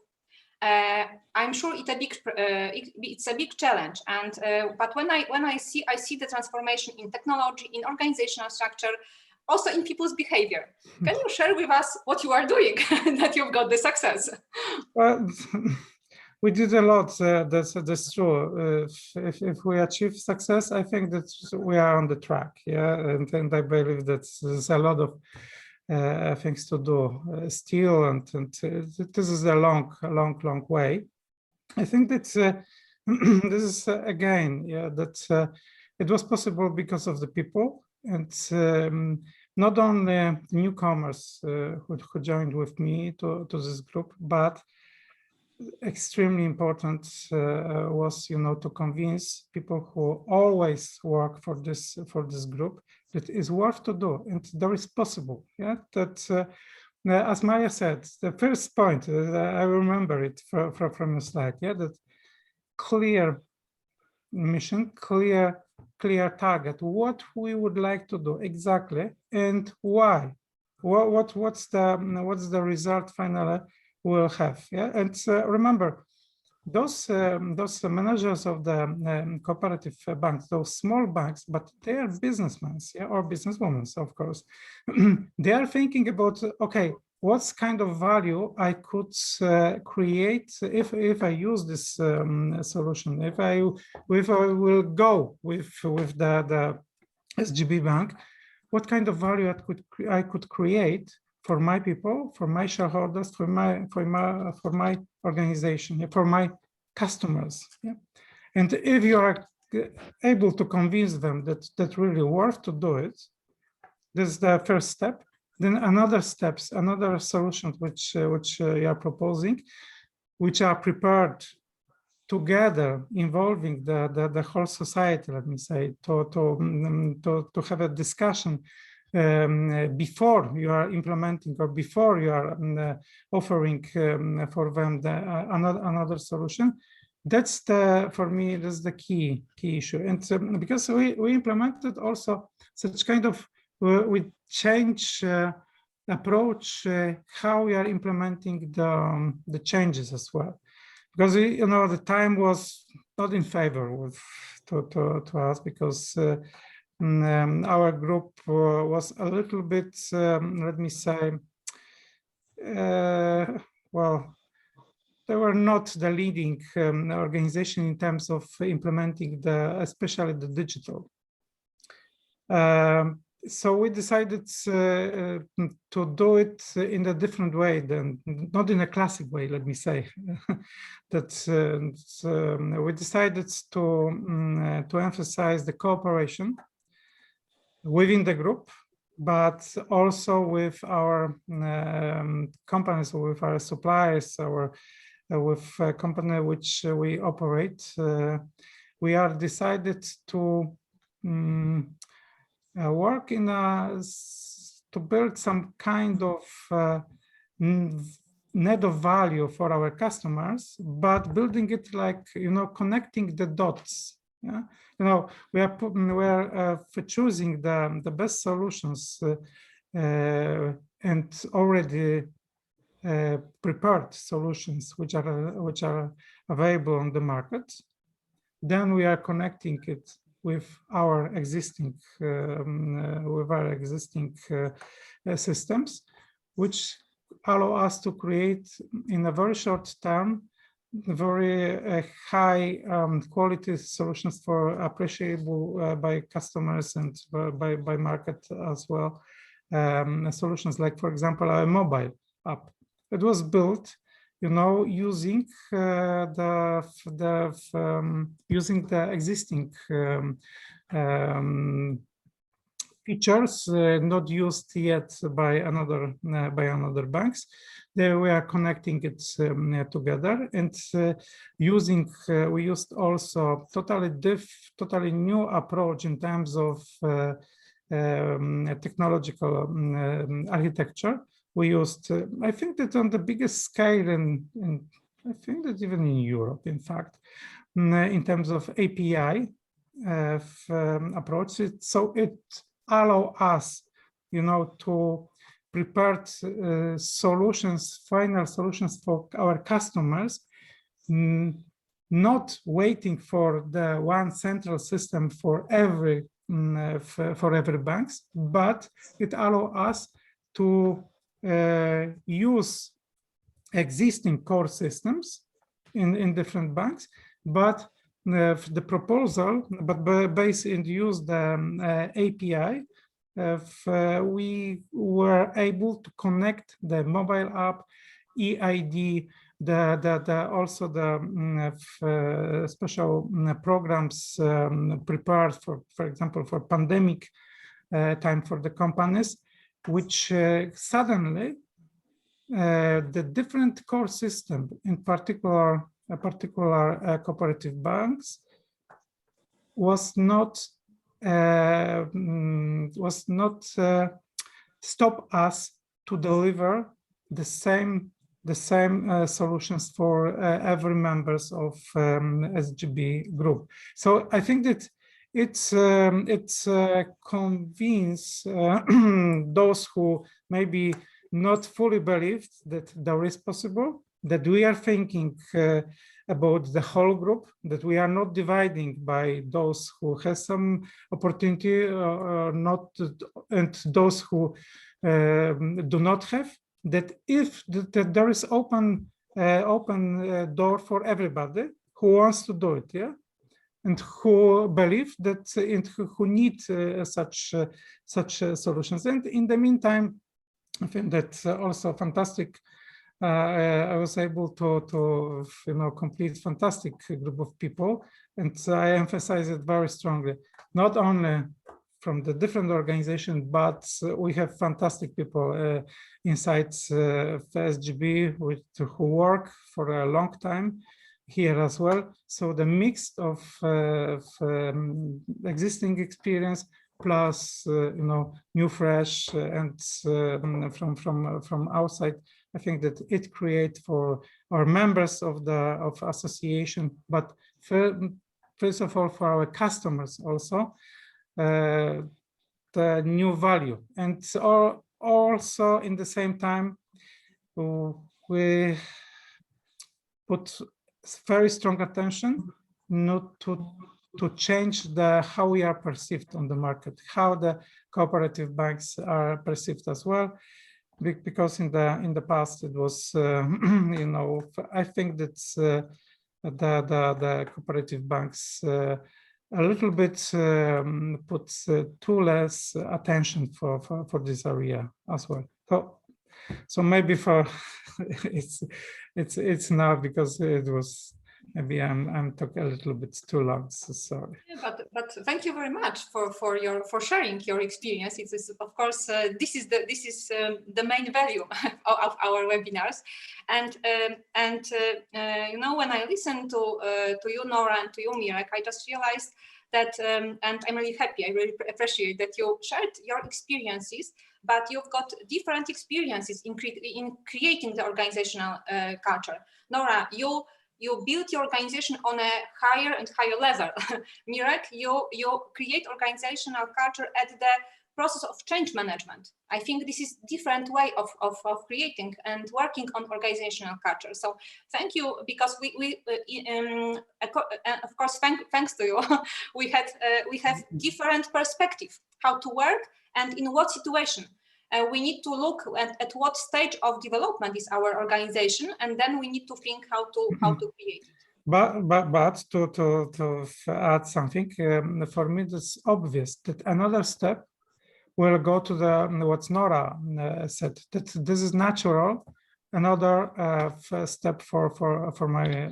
I'm sure it's a big challenge, and but when I see the transformation in technology, in organizational structure, also in people's behavior. Can you share with us what you are doing that you've got the success? Well, we did a lot. That's true. If we achieve success, I think that we are on the track. Yeah, and I believe that there's a lot of things to do still, and this is a long way. I think that this is again, yeah, that it was possible because of the people, and not only newcomers who joined with me to this group, but extremely important was, to convince people who always work for this group that is worth to do, and there is possible. Yeah, that as Maria said, the first point, I remember it from your slide. Yeah, that clear mission, clear target, what we would like to do exactly and why. What's the result finally we'll have? Yeah, and remember, those managers of the cooperative banks, those small banks, but they are businessmen, yeah, or businesswomen, of course. They are thinking about, okay, what kind of value I could create if I use this solution, if I will go with the SGB bank, what kind of value I could create for my people, for my shareholders, for my organization, for my customers. Yeah? And if you are able to convince them that really worth to do it, this is the first step. Then another solutions which you are proposing, which are prepared together, involving the whole society, let me say, to have a discussion before you are implementing or before you are offering for them another solution. That's for me, that's the key issue. And because we implemented also such kind of, we change approach how we are implementing the changes as well. Because the time was not in favor to us, because our group was a little bit, let me say, well, they were not the leading organization in terms of implementing especially the digital. So we decided to do it in a different way, not in a classic way, let me say. That we decided to emphasize the cooperation within the group, but also with our companies, with our suppliers, with a company which we operate. We are decided to work to build some kind of net of value for our customers, but building it like, connecting the dots. Yeah? We are choosing the best solutions and already prepared solutions which are available on the market. Then we are connecting it with our existing systems, which allow us to create in a very short term very high quality solutions for appreciable by customers and by market as well. Solutions like, for example, our mobile app. It was built, using using the existing features not used yet by another banks. There we are connecting it together, and we used also totally new approach in terms of technological architecture. We used, I think that on the biggest scale, and I think that even in Europe, in fact, in terms of API approach, so it allow us, to prepare solutions, final solutions for our customers, not waiting for the one central system for every banks, but it allow us to use existing core systems in different banks, but the proposal, but based and use the API, we were able to connect the mobile app, EID, also the special programs prepared for example, for pandemic time for the companies, which suddenly the different core system, in particular cooperative banks, was not stop us to deliver the same the same solutions for every members of SGB group. So I think that it's convince those who maybe not fully believed that there is possible, that we are thinking about the whole group, that we are not dividing by those who have some opportunity not, and those who do not have, that if that there is open door for everybody who wants to do it, yeah, and who believe that and who need such solutions. And in the meantime, I think that's also fantastic. I was able to complete fantastic group of people, and I emphasize it very strongly. Not only from the different organizations, but we have fantastic people inside SGB who work for a long time here as well. So the mix of existing experience plus new fresh and from outside, I think that it creates for our members of the association, but first of all for our customers also, the new value. And also in the same time, we put very strong attention not to change how we are perceived on the market, how the cooperative banks are perceived as well. Because in the past it was, I think that the cooperative banks a little bit put too less attention for this area as well. So maybe for it's now because it was. Maybe I'm talking a little bit too long, so sorry. Yeah, but thank you very much for sharing your experience. It is, of course, this is the main value of our webinars, and when I listen to you, Nora, and to you, Mirek, I just realized that, and I'm really happy. I really appreciate that you shared your experiences, but you've got different experiences in creating the organizational culture. Nora, you build your organization on a higher and higher level. Mirek, you create organizational culture at the process of change management. I think this is different way of creating and working on organizational culture. So thank you, because of course, thanks to you, we have different perspective how to work and in what situation. We need to look at what stage of development is our organization, and then we need to think how to create it. But to add something, for me it's obvious that another step will go to what Nora said, that this is natural. Another step for my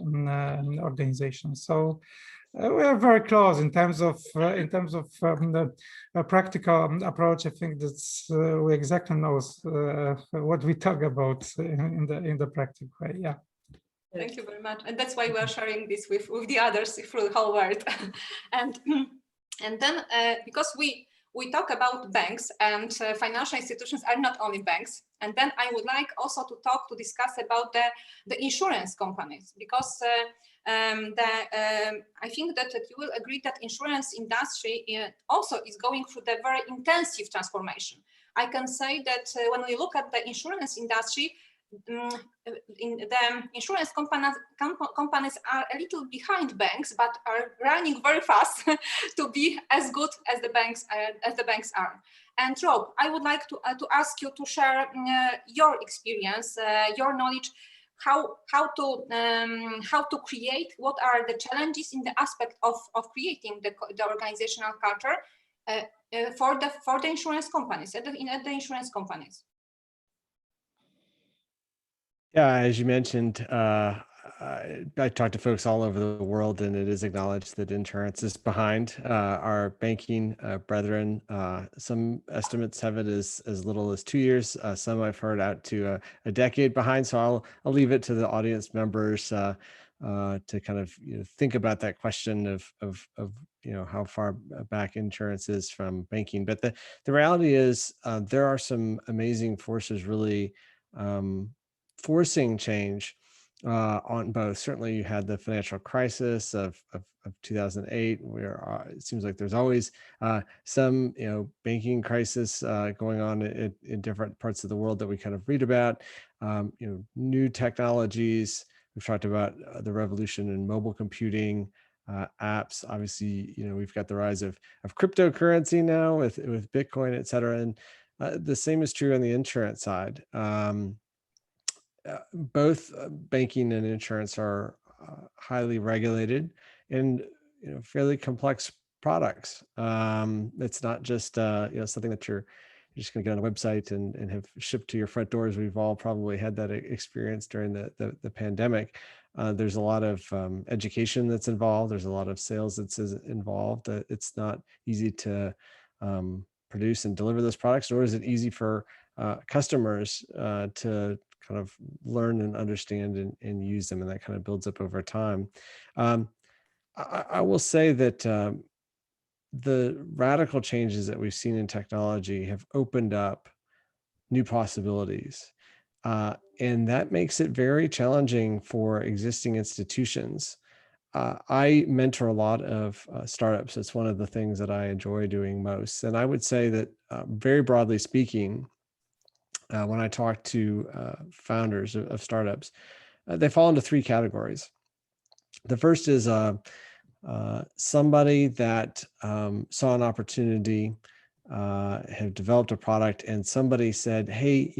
organization. So. We are very close in terms of the practical approach. I think that's we exactly knows what we talk about in the practical way. Yeah. Thank you very much, and that's why we are sharing this with the others through the whole world. and then because we talk about banks, and financial institutions are not only banks. And then I would like also to discuss about the insurance companies, because I think that you will agree that insurance industry also is going through the very intensive transformation. I can say that when we look at the insurance industry, the insurance companies are a little behind banks, but are running very fast to be as good as the banks are. And Rob, I would like to ask you to share your experience, your knowledge, how to create, what are the challenges in the aspect of creating the organizational culture for the insurance companies, at the insurance companies. Yeah, as you mentioned, I talk to folks all over the world, and it is acknowledged that insurance is behind our banking brethren. Some estimates have it as little as 2 years. Some I've heard out to a decade behind. So I'll leave it to the audience members to kind of think about that question of how far back insurance is from banking. But the reality is there are some amazing forces really forcing change on both. Certainly, you had the financial crisis of 2008, where it seems like there's always some banking crisis going on in different parts of the world that we kind of read about. New technologies. We've talked about the revolution in mobile computing, apps. Obviously, we've got the rise of cryptocurrency now with Bitcoin, et cetera. And the same is true on the insurance side. Both banking and insurance are highly regulated and fairly complex products. It's not just something that you're just going to get on a website and have shipped to your front doors. We've all probably had that experience during the pandemic. There's a lot of education that's involved. There's a lot of sales that's involved. It's not easy to produce and deliver those products, nor is it easy for customers to kind of learn and understand and use them, and that kind of builds up over time. I will say that the radical changes that we've seen in technology have opened up new possibilities, and that makes it very challenging for existing institutions. I mentor a lot of startups. It's one of the things that I enjoy doing most, and I would say that very broadly speaking, when I talk to founders of startups, they fall into three categories. The first is somebody that saw an opportunity, have developed a product, and somebody said, hey,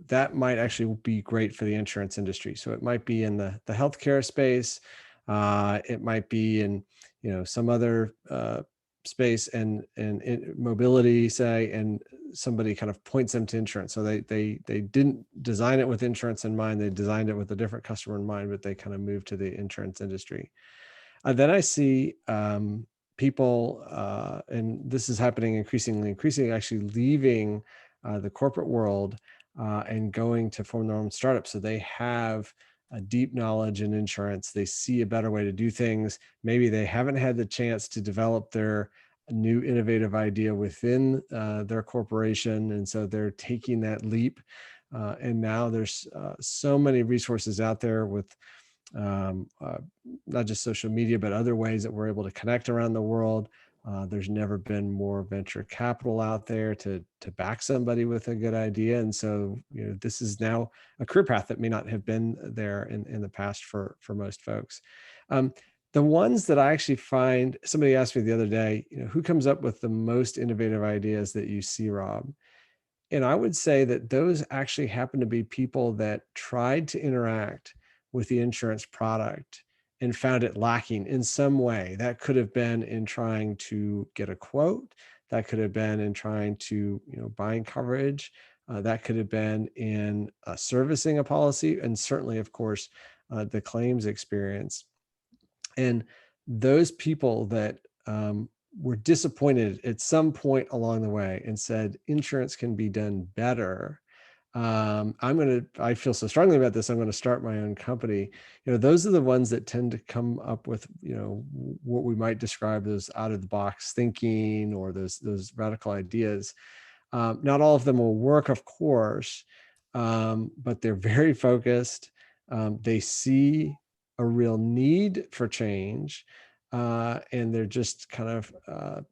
that might actually be great for the insurance industry. So it might be in the healthcare space. It might be in some other space and mobility, say, and somebody kind of points them to insurance. So they didn't design it with insurance in mind. They designed it with a different customer in mind, but they kind of moved to the insurance industry. Then I see people, and this is happening increasingly, actually leaving the corporate world and going to form their own startup. So they have a deep knowledge in insurance. They see a better way to do things. Maybe they haven't had the chance to develop their new innovative idea within their corporation. And so they're taking that leap. And now there's so many resources out there with not just social media, but other ways that we're able to connect around the world. There's never been more venture capital out there to back somebody with a good idea. And so, this is now a career path that may not have been there in the past for most folks. The ones that I actually find, somebody asked me the other day, who comes up with the most innovative ideas that you see, Rob? And I would say that those actually happen to be people that tried to interact with the insurance product and found it lacking in some way. That could have been in trying to get a quote. That could have been in trying to, buying coverage. That could have been in servicing a policy, and certainly, of course, the claims experience. And those people that were disappointed at some point along the way and said, insurance can be done better. I feel so strongly about this, I'm going to start my own company. Those are the ones that tend to come up with, what we might describe as out of the box thinking, or those radical ideas. Not all of them will work, of course, but they're very focused. They see a real need for change, and they're just kind of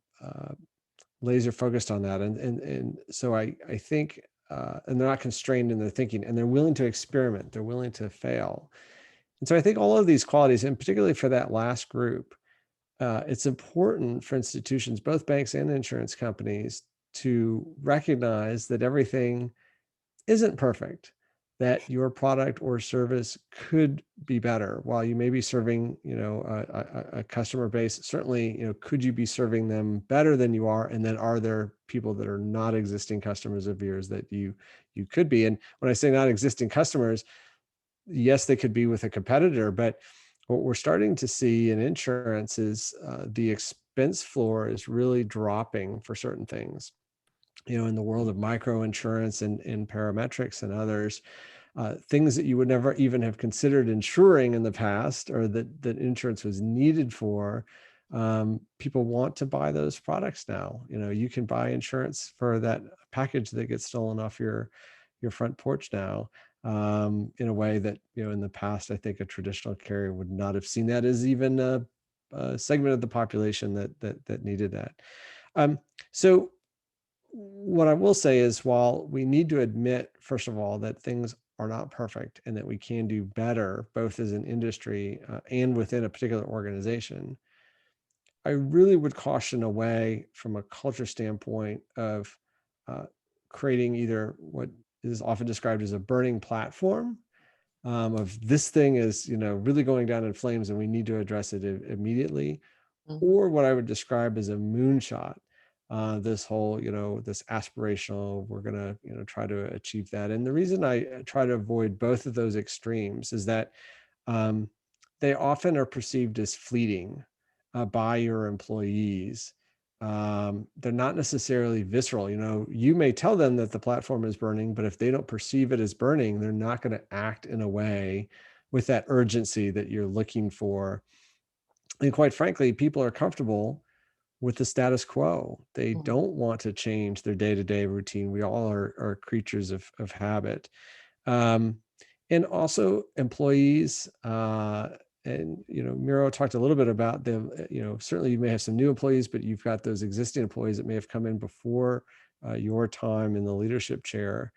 laser focused on that. And so I think, and they're not constrained in their thinking, and they're willing to experiment. They're willing to fail. And so I think all of these qualities, and particularly for that last group, it's important for institutions, both banks and insurance companies, to recognize that everything isn't perfect, that your product or service could be better. While you may be serving, a customer base, certainly, could you be serving them better than you are? And then are there people that are not existing customers of yours that you could be? And when I say not existing customers, yes, they could be with a competitor, but what we're starting to see in insurance is the expense floor is really dropping for certain things. In the world of microinsurance and parametrics and others, things that you would never even have considered insuring in the past, or that insurance was needed for, people want to buy those products now. You can buy insurance for that package that gets stolen off your front porch now. in a way that, in the past, I think a traditional carrier would not have seen that as even a segment of the population that needed that. So what I will say is, while we need to admit, first of all, that things are not perfect and that we can do better, both as an industry and within a particular organization, I really would caution away from a culture standpoint of creating either what is often described as a burning platform of this thing is, really going down in flames and we need to address it immediately, or what I would describe as a moonshot. This whole, this aspirational, we're going to, try to achieve that. And the reason I try to avoid both of those extremes is that they often are perceived as fleeting by your employees. They're not necessarily visceral. You may tell them that the platform is burning, but if they don't perceive it as burning, they're not going to act in a way with that urgency that you're looking for. And quite frankly, people are comfortable with the status quo. They don't want to change their day-to-day routine. We all are creatures of habit. And also employees, and, Miro talked a little bit about them, certainly you may have some new employees, but you've got those existing employees that may have come in before your time in the leadership chair.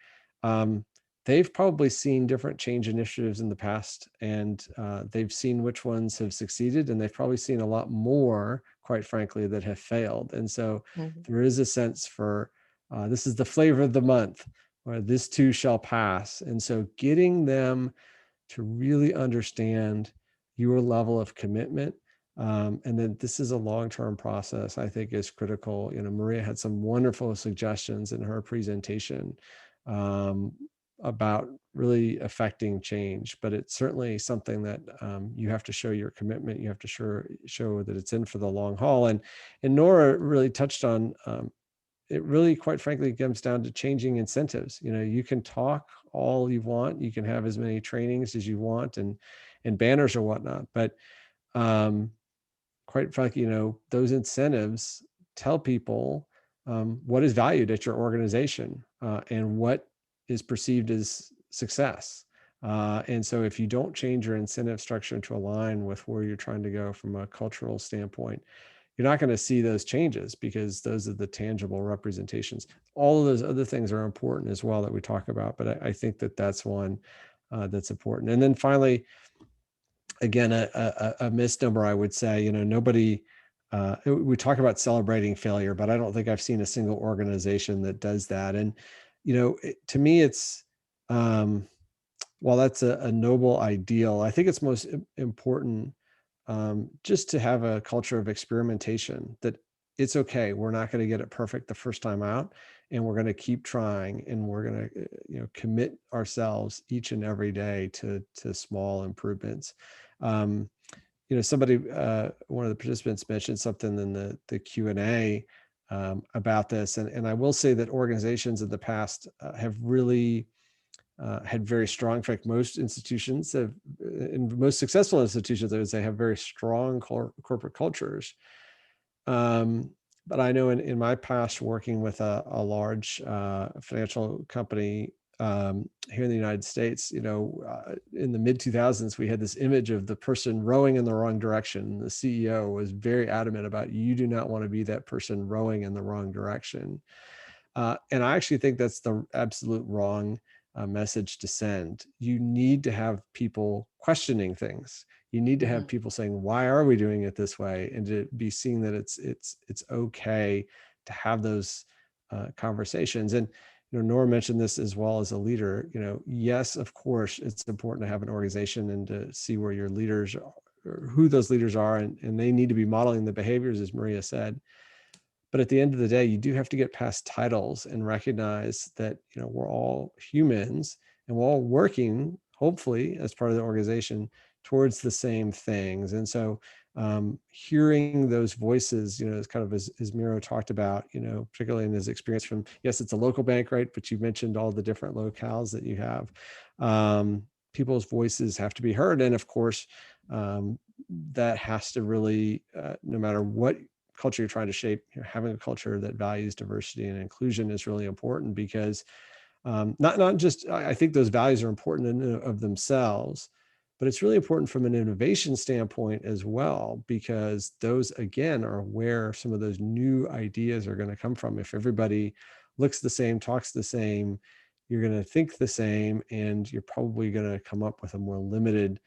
They've probably seen different change initiatives in the past, and they've seen which ones have succeeded, and they've probably seen a lot more, quite frankly, that have failed. And so there is a sense for, this is the flavor of the month, or this too shall pass. And so getting them to really understand your level of commitment, and then this is a long-term process, I think is critical. Maria had some wonderful suggestions in her presentation about really affecting change, but it's certainly something that you have to show your commitment. You have to show that it's in for the long haul. And Nora really touched on, it really, quite frankly, comes down to changing incentives. You can talk all you want, you can have as many trainings as you want and banners or whatnot, but quite frankly, those incentives tell people what is valued at your organization and what is perceived as success. And so if you don't change your incentive structure to align with where you're trying to go from a cultural standpoint, you're not going to see those changes, because those are the tangible representations. All of those other things are important as well that we talk about, but I think that that's one that's important. And then finally, again, a misnomer, I would say, nobody, we talk about celebrating failure, but I don't think I've seen a single organization that does that. And, to me, it's, while that's a noble ideal, I think it's most important just to have a culture of experimentation, that it's okay. We're not going to get it perfect the first time out, and we're going to keep trying, and we're going to, commit ourselves each and every day to small improvements. Somebody, one of the participants mentioned something in the Q&A about this. And I will say that organizations in the past have really had very strong, in fact, most institutions have, and most successful institutions, I would say, have very strong corporate cultures. But I know in my past, working with a large financial company here in the United States, in the mid 2000s, we had this image of the person rowing in the wrong direction. The CEO was very adamant about, you do not want to be that person rowing in the wrong direction. And I actually think that's the absolute wrong message to send. You need to have people questioning things. You need to have people saying, why are we doing it this way? And to be seeing that it's okay to have those conversations. And Nora mentioned this as well as a leader. Yes, of course, it's important to have an organization and to see where your leaders are, or who those leaders are, and they need to be modeling the behaviors, as Maria said. But at the end of the day, you do have to get past titles and recognize that, we're all humans, and we're all working, hopefully, as part of the organization towards the same things. And so hearing those voices, as kind of as Miro talked about, particularly in his experience from, yes, it's a local bank, right? But you mentioned all the different locales that you have. People's voices have to be heard. And of course, that has to really, no matter what culture you're trying to shape, having a culture that values diversity and inclusion is really important, because Not just, I think those values are important in and of themselves, but it's really important from an innovation standpoint as well, because those, again, are where some of those new ideas are going to come from. If everybody looks the same, talks the same, you're going to think the same, and you're probably going to come up with a more limited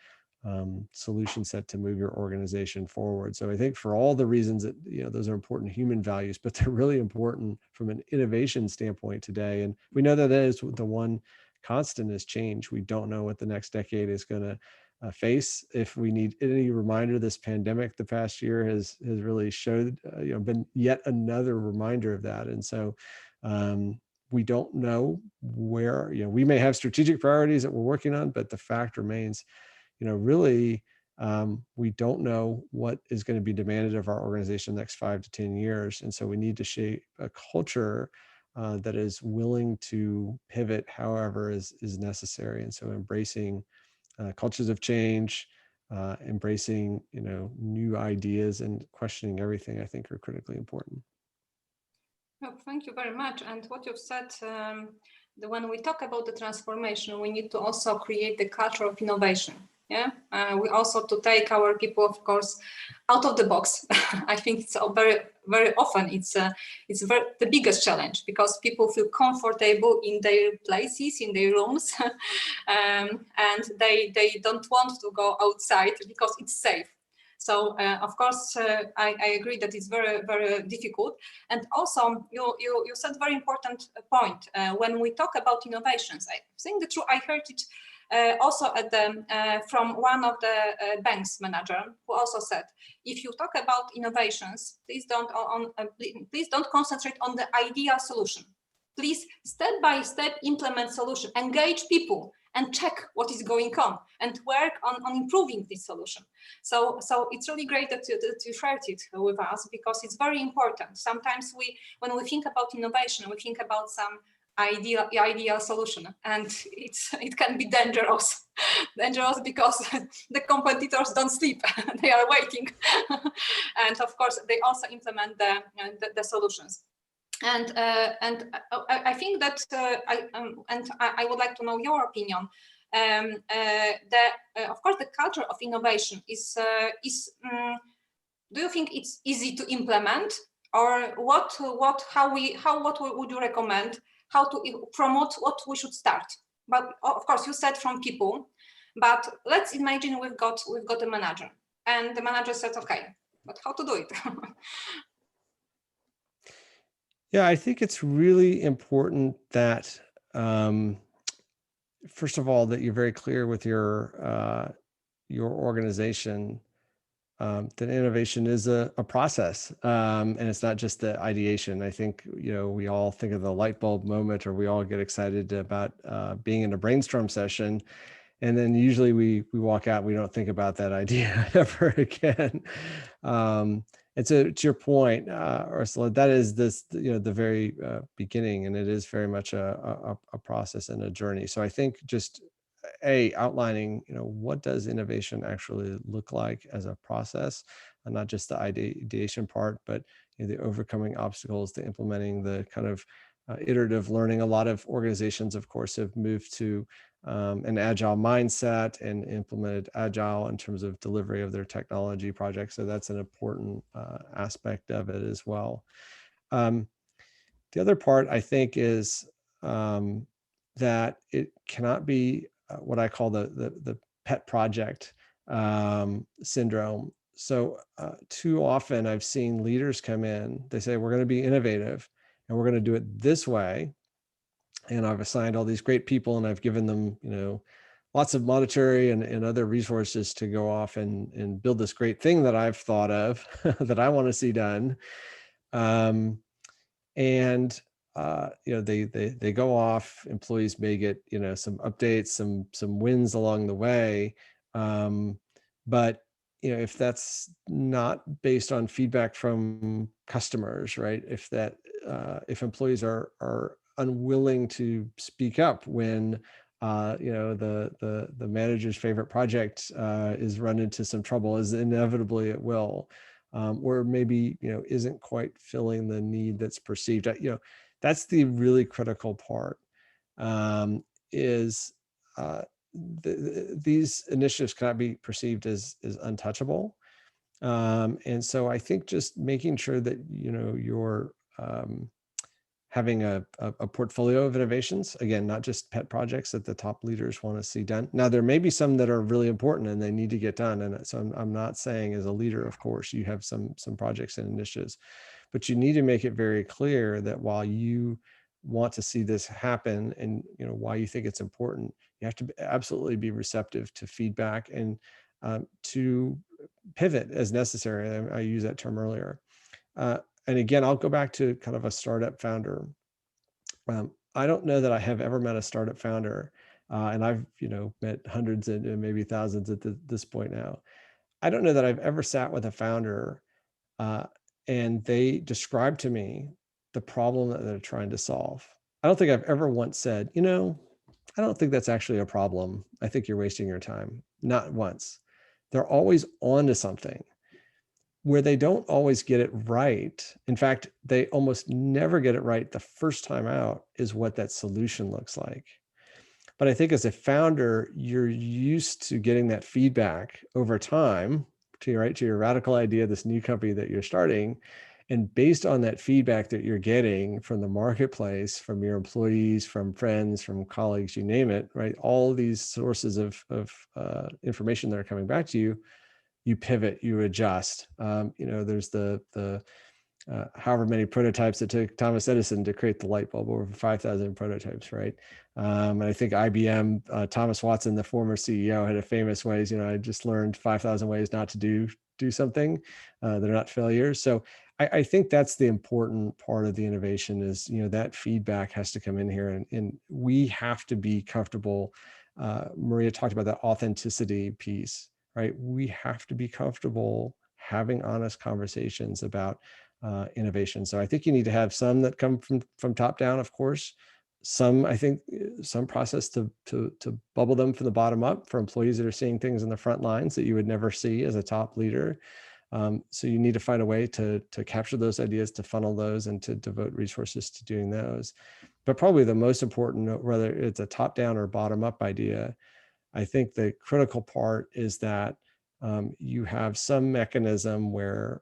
solution set to move your organization forward. So I think for all the reasons that, those are important human values, but they're really important from an innovation standpoint today. And we know that is the one constant is change. We don't know what the next decade is going to face. If we need any reminder, this pandemic the past year has really showed, been yet another reminder of that. And so we don't know where, we may have strategic priorities that we're working on, but the fact remains, really, we don't know what is going to be demanded of our organization the next 5 to 10 years. And so we need to shape a culture that is willing to pivot however is necessary. And so embracing cultures of change, embracing, new ideas and questioning everything, I think are critically important. Oh, thank you very much. And what you've said, when we talk about the transformation, we need to also create the culture of innovation. Yeah, we also to take our people, of course, out of the box. I think it's very, very often it's the biggest challenge, because people feel comfortable in their places, in their rooms, and they don't want to go outside because it's safe. So of course, I agree that it's very, very difficult. And also, you said very important point when we talk about innovations. I think the truth, I heard it also at from one of the bank's manager, who also said, if you talk about innovations, please don't concentrate on the ideal solution. Please step by step implement solution, engage people, and check what is going on, and work on improving this solution. So it's really great that you shared it with us, because it's very important. Sometimes when we think about innovation, we think about some ideal solution, and it can be dangerous because the competitors don't sleep. They are waiting. And of course they also implement the solutions. And I think that I would like to know your opinion. Of course, the culture of innovation is. Do you think it's easy to implement, or what would you recommend? How to promote what we should start? But of course, you said from people. But let's imagine we've got a manager, and the manager said, "Okay, but how to do it?" Yeah, I think it's really important that, first of all, that you're very clear with your organization that innovation is a process, and it's not just the ideation. I think we all think of the light bulb moment, or we all get excited about being in a brainstorm session, and then usually we walk out and we don't think about that idea ever again. And so to your point, Ursula, that is the very beginning, and it is very much a process and a journey. So I think just outlining, what does innovation actually look like as a process, and not just the ideation part, but the overcoming obstacles, the implementing, the kind of iterative learning. A lot of organizations, of course, have moved to an agile mindset and implemented agile in terms of delivery of their technology projects. So that's an important aspect of it as well. The other part, I think, is that it cannot be what I call the pet project syndrome. So too often I've seen leaders come in, they say, we're going to be innovative and we're going to do it this way. And I've assigned all these great people, and I've given them, lots of monetary and other resources to go off and build this great thing that I've thought of that I want to see done. And they go off. Employees may get some updates, some wins along the way, but if that's not based on feedback from customers, right? If employees are unwilling to speak up when the manager's favorite project is run into some trouble, as inevitably it will, or maybe isn't quite filling the need that's perceived. That's the really critical part. is these initiatives cannot be perceived as untouchable. And so I think just making sure that, you know, you're having a portfolio of innovations, again, not just pet projects that the top leaders want to see done. Now, there may be some that are really important and they need to get done. And so I'm not saying as a leader, of course, you have some projects and initiatives, but you need to make it very clear that while you want to see this happen and, you know, why you think it's important, you have to absolutely be receptive to feedback and to pivot as necessary. I used that term earlier. And again, I'll go back to kind of a startup founder. I don't know that I have ever met a startup founder, and I've, you know, met hundreds and maybe thousands at this point now. I don't know that I've ever sat with a founder and they described to me the problem that they're trying to solve. I don't think I've ever once said, you know, I don't think that's actually a problem. I think you're wasting your time. Not once. They're always on to something. Where they don't always get it right, in fact, they almost never get it right the first time out, is what that solution looks like. But I think as a founder, you're used to getting that feedback over time to your radical idea, this new company that you're starting. And based on that feedback that you're getting from the marketplace, from your employees, from friends, from colleagues, you name it, right? All these sources of information that are coming back to you, you pivot, you adjust. You know, there's the however many prototypes it took Thomas Edison to create the light bulb, over 5,000 prototypes, right? And I think IBM, Thomas Watson, the former CEO, had a famous ways, you know, I just learned 5,000 ways not to do something. They're not failures. So I think that's the important part of the innovation is, you know, that feedback has to come in here, and we have to be comfortable. Maria talked about that authenticity piece, right? We have to be comfortable having honest conversations about innovation. So I think you need to have some that come from top down, of course. Some, I think, some process to bubble them from the bottom up for employees that are seeing things in the front lines that you would never see as a top leader. So you need to find a way to capture those ideas, to funnel those, and to devote resources to doing those. But probably the most important, whether it's a top down or bottom up idea, I think the critical part is that you have some mechanism where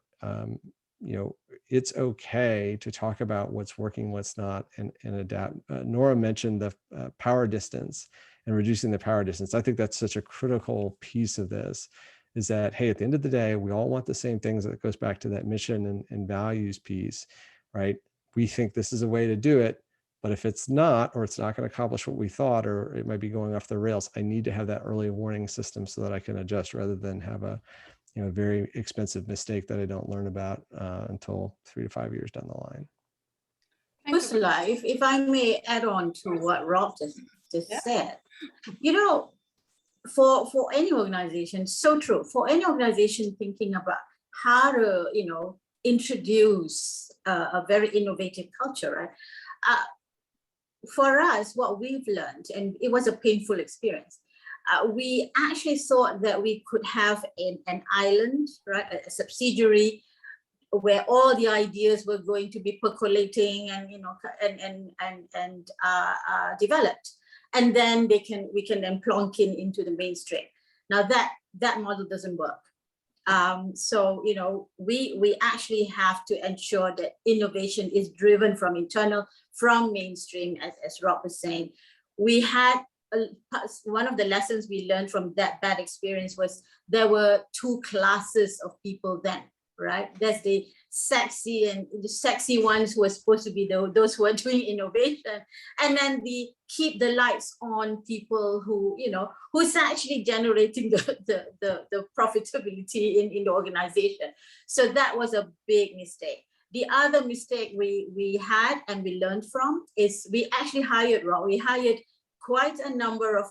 you know, it's okay to talk about what's working, what's not, and adapt. Nora mentioned the power distance and reducing the power distance. I think that's such a critical piece of this, is that, hey, at the end of the day, we all want the same things. That goes back to that mission and values piece, right? We think this is a way to do it, but if it's not, or it's not going to accomplish what we thought, or it might be going off the rails, I need to have that early warning system so that I can adjust, rather than have a, you know, very expensive mistake that I don't learn about until 3 to 5 years down the line. Ursula, if I may add on to what Rob just said, you know, for any organization, so true, for any organization thinking about how to, you know, introduce a very innovative culture, right? For us, what we've learned, and it was a painful experience, we actually thought that we could have an island, right, a subsidiary where all the ideas were going to be percolating and, you know, and developed, and then we can then plonk into the mainstream. Now that model doesn't work. So, you know, we actually have to ensure that innovation is driven from internal, from mainstream, as Rob was saying. We had one of the lessons we learned from that bad experience was there were two classes of people then, right? There's the sexy ones who are supposed to be those who are doing innovation, and then the keep the lights on people who, you know, who's actually generating the profitability in the organization. So that was a big mistake. The other mistake we had and we learned from is we actually hired quite a number of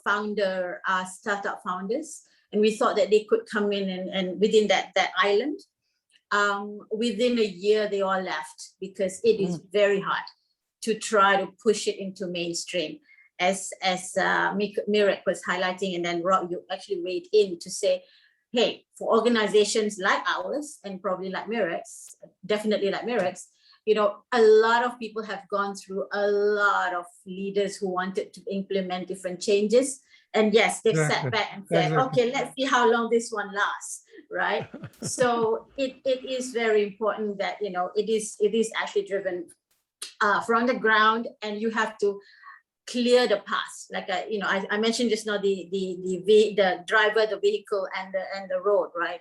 startup founders, and we thought that they could come in and within that island. Within a year, they all left because it is very hard to try to push it into mainstream. As Mirek was highlighting, and then Rob, you actually weighed in to say, hey, for organizations like ours, and probably like Mirek's, definitely like Mirek's, you know, a lot of people have gone through, a lot of leaders who wanted to implement different changes. And yes, they've sat back and said, okay, let's see how long this one lasts, right? So it is very important that, you know, it is actually driven from the ground, and you have to clear the path. Like you know, I mentioned just now the driver, the vehicle, and the road, right?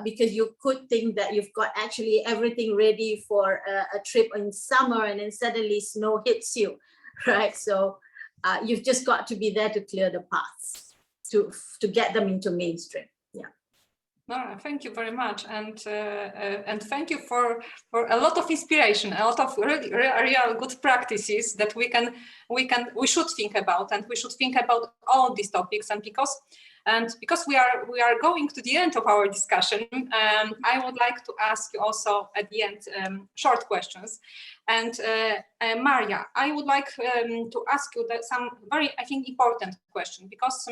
Because you could think that you've got actually everything ready for a trip in summer, and then suddenly snow hits you, right? So you've just got to be there to clear the paths to get them into mainstream. Yeah. No, thank you very much, and thank you for a lot of inspiration, a lot of real good practices that we should think about, and we should think about all these topics. And because we are going to the end of our discussion, I would like to ask you also at the end short questions. And Maria, I would like to ask you some very, I think, important question, because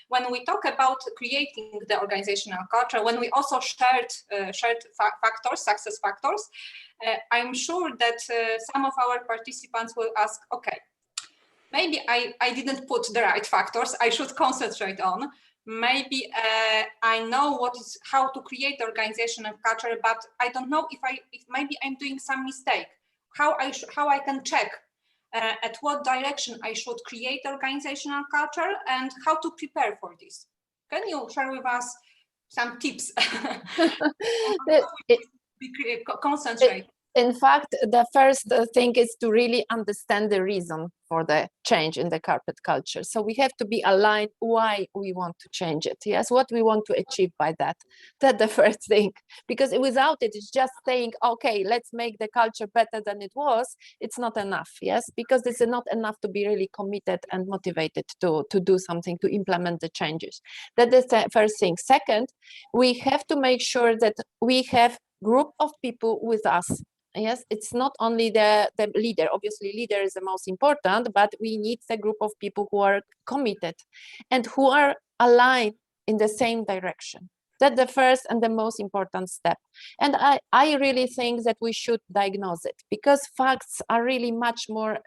when we talk about creating the organizational culture, when we also shared factors, success factors, I'm sure that some of our participants will ask, okay, maybe I didn't put the right factors I should concentrate on. Maybe I know how to create organizational culture, but I don't know if maybe I'm doing some mistake. How I can check at what direction I should create organizational culture and how to prepare for this. Can you share with us some tips? Concentrate. In fact, the first thing is to really understand the reason for the change in the corporate culture. So we have to be aligned why we want to change it. Yes, what we want to achieve by that. That's the first thing. Because without it, it's just saying, okay, let's make the culture better than it was. It's not enough. Yes, because it's not enough to be really committed and motivated to do something, to implement the changes. That is the first thing. Second, we have to make sure that we have group of people with us. Yes, it's not only the leader. Obviously, leader is the most important, but we need a group of people who are committed and who are aligned in the same direction. That's the first and the most important step. And I really think that we should diagnose it, because facts are really much more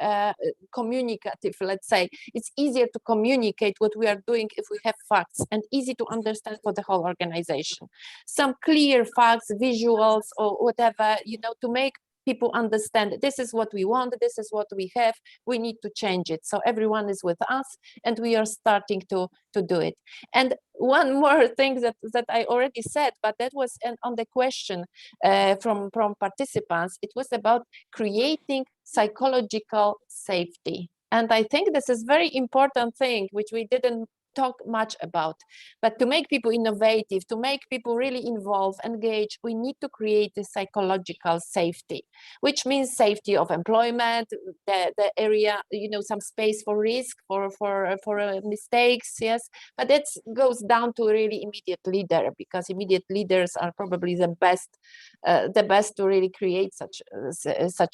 communicative, let's say. It's easier to communicate what we are doing if we have facts, and easy to understand for the whole organization. Some clear facts, visuals, or whatever, you know, to make people understand this is what we want, this is what we have, we need to change it. So everyone is with us and we are starting to do it. And one more thing that I already said, but that was on the question from participants, it was about creating psychological safety. And I think this is very important thing, which we didn't talk much about. But to make people innovative, to make people really involved, engage, we need to create the psychological safety, which means safety of employment, the area, you know, some space for risk, for mistakes, yes. But that goes down to really immediate leader, because immediate leaders are probably the best to really create such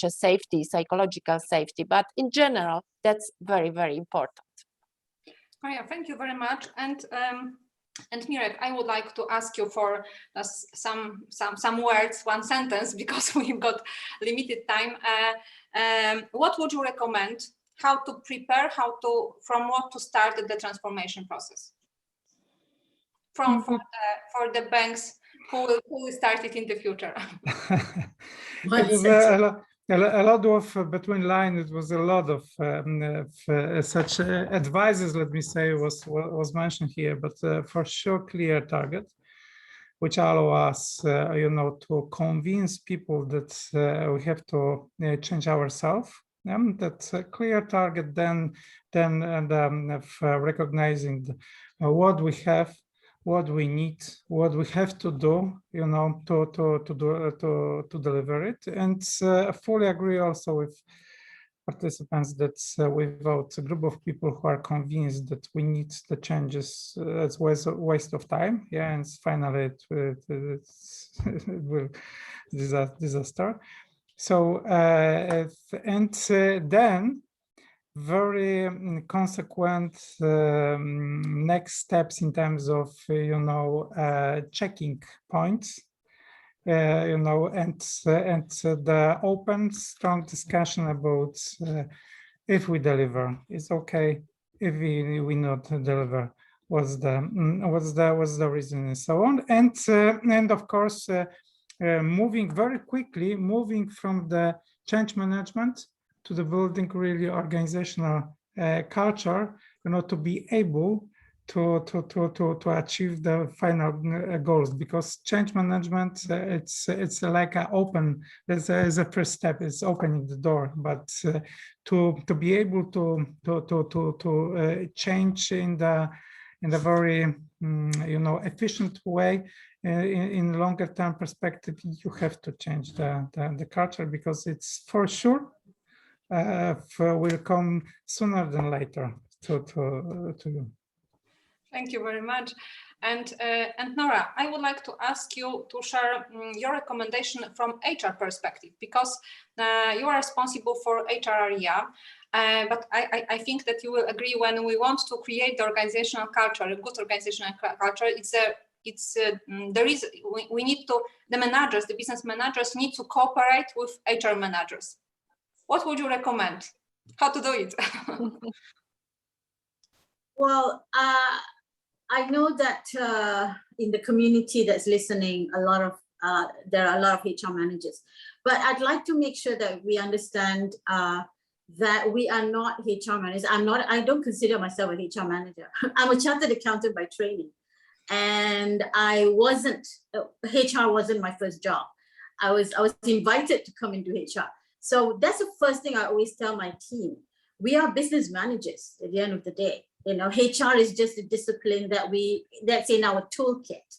a safety, psychological safety. But in general, that's very, very important. Oh yeah, thank you very much. And Mirek, I would like to ask you for some words, one sentence, because we've got limited time. What would you recommend? How to prepare? From what to start the transformation process? For the banks who will start it in the future. A lot of between lines. It was a lot of such advices, let me say, was mentioned here. But for sure, clear target, which allow us, you know, to convince people that we have to change ourselves. That's a clear target. Then recognizing what we have, what we need, what we have to do, you know, to deliver it. And I fully agree also with participants that without a group of people who are convinced that we need the changes, it's a waste of time. Yeah, and finally it will disaster. So then very consequent next steps in terms of, you know, checking points and the open, strong discussion about if we deliver, it's okay. If we not deliver, what's the reason, and so on. And of course, moving very quickly, moving from the change management to the building really organizational culture, to be able to achieve the final goals, because change management it's like an open, there's a first step, is opening the door, but to be able to change in the very efficient way, in longer term perspective, you have to change the culture, because it's for sure will come sooner than later to you. Thank you very much. And Nora, I would like to ask you to share your recommendation from HR perspective, because you are responsible for HR area. But I think that you will agree, when we want to create the organizational culture, a good organizational culture, we need to, the managers, the business managers need to cooperate with HR managers. What would you recommend? How to do it? Well, I know that in the community that's listening, there are a lot of HR managers, but I'd like to make sure that we understand that we are not HR managers. I don't consider myself an HR manager. I'm a chartered accountant by training, and HR wasn't my first job. I was invited to come into HR. So that's the first thing I always tell my team. We are business managers at the end of the day. HR is just a discipline that's in our toolkit.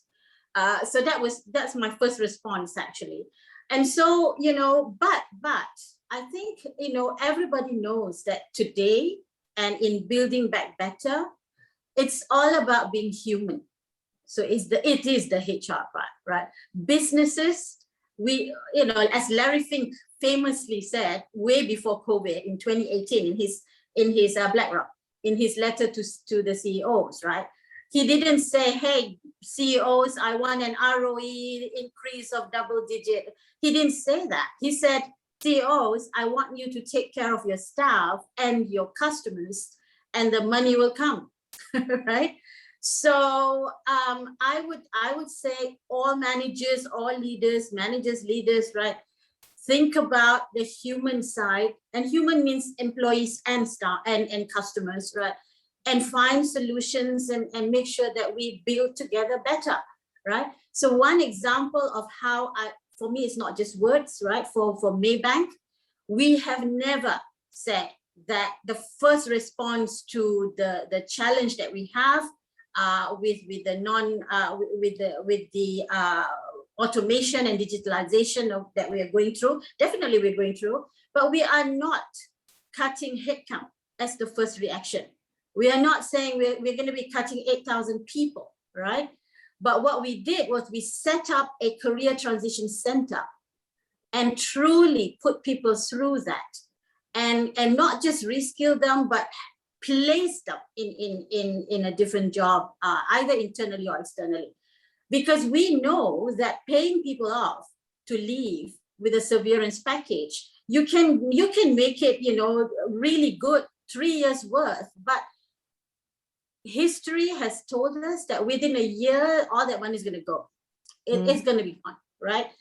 So that's my first response, actually. And so, but I think, everybody knows that today, and in building back better, it's all about being human. So it is the HR part, right? Businesses, as Larry Fink famously said way before COVID in 2018 in his BlackRock, in his letter to the CEOs, right? He didn't say, hey, CEOs, I want an ROE increase of double digit. He didn't say that. He said, CEOs, I want you to take care of your staff and your customers, and the money will come, right? So I would say all managers, all leaders, leaders, right? Think about the human side, and human means employees and staff and customers, right? And find solutions and make sure that we build together better, right? So one example of how for me, it's not just words, right? For Maybank, we have never said that the first response to the challenge that we have with the automation and digitalization that we are going through, definitely we're going through, but we are not cutting headcount as the first reaction. We are not saying we're going to be cutting 8,000 people, right? But what we did was we set up a career transition center and truly put people through that, and not just reskill them, but place them in a different job, either internally or externally. Because we know that paying people off to leave with a severance package, you can make it, really good, 3 years worth. But history has told us that within a year, all that money is going to go. It's going to be fun, right?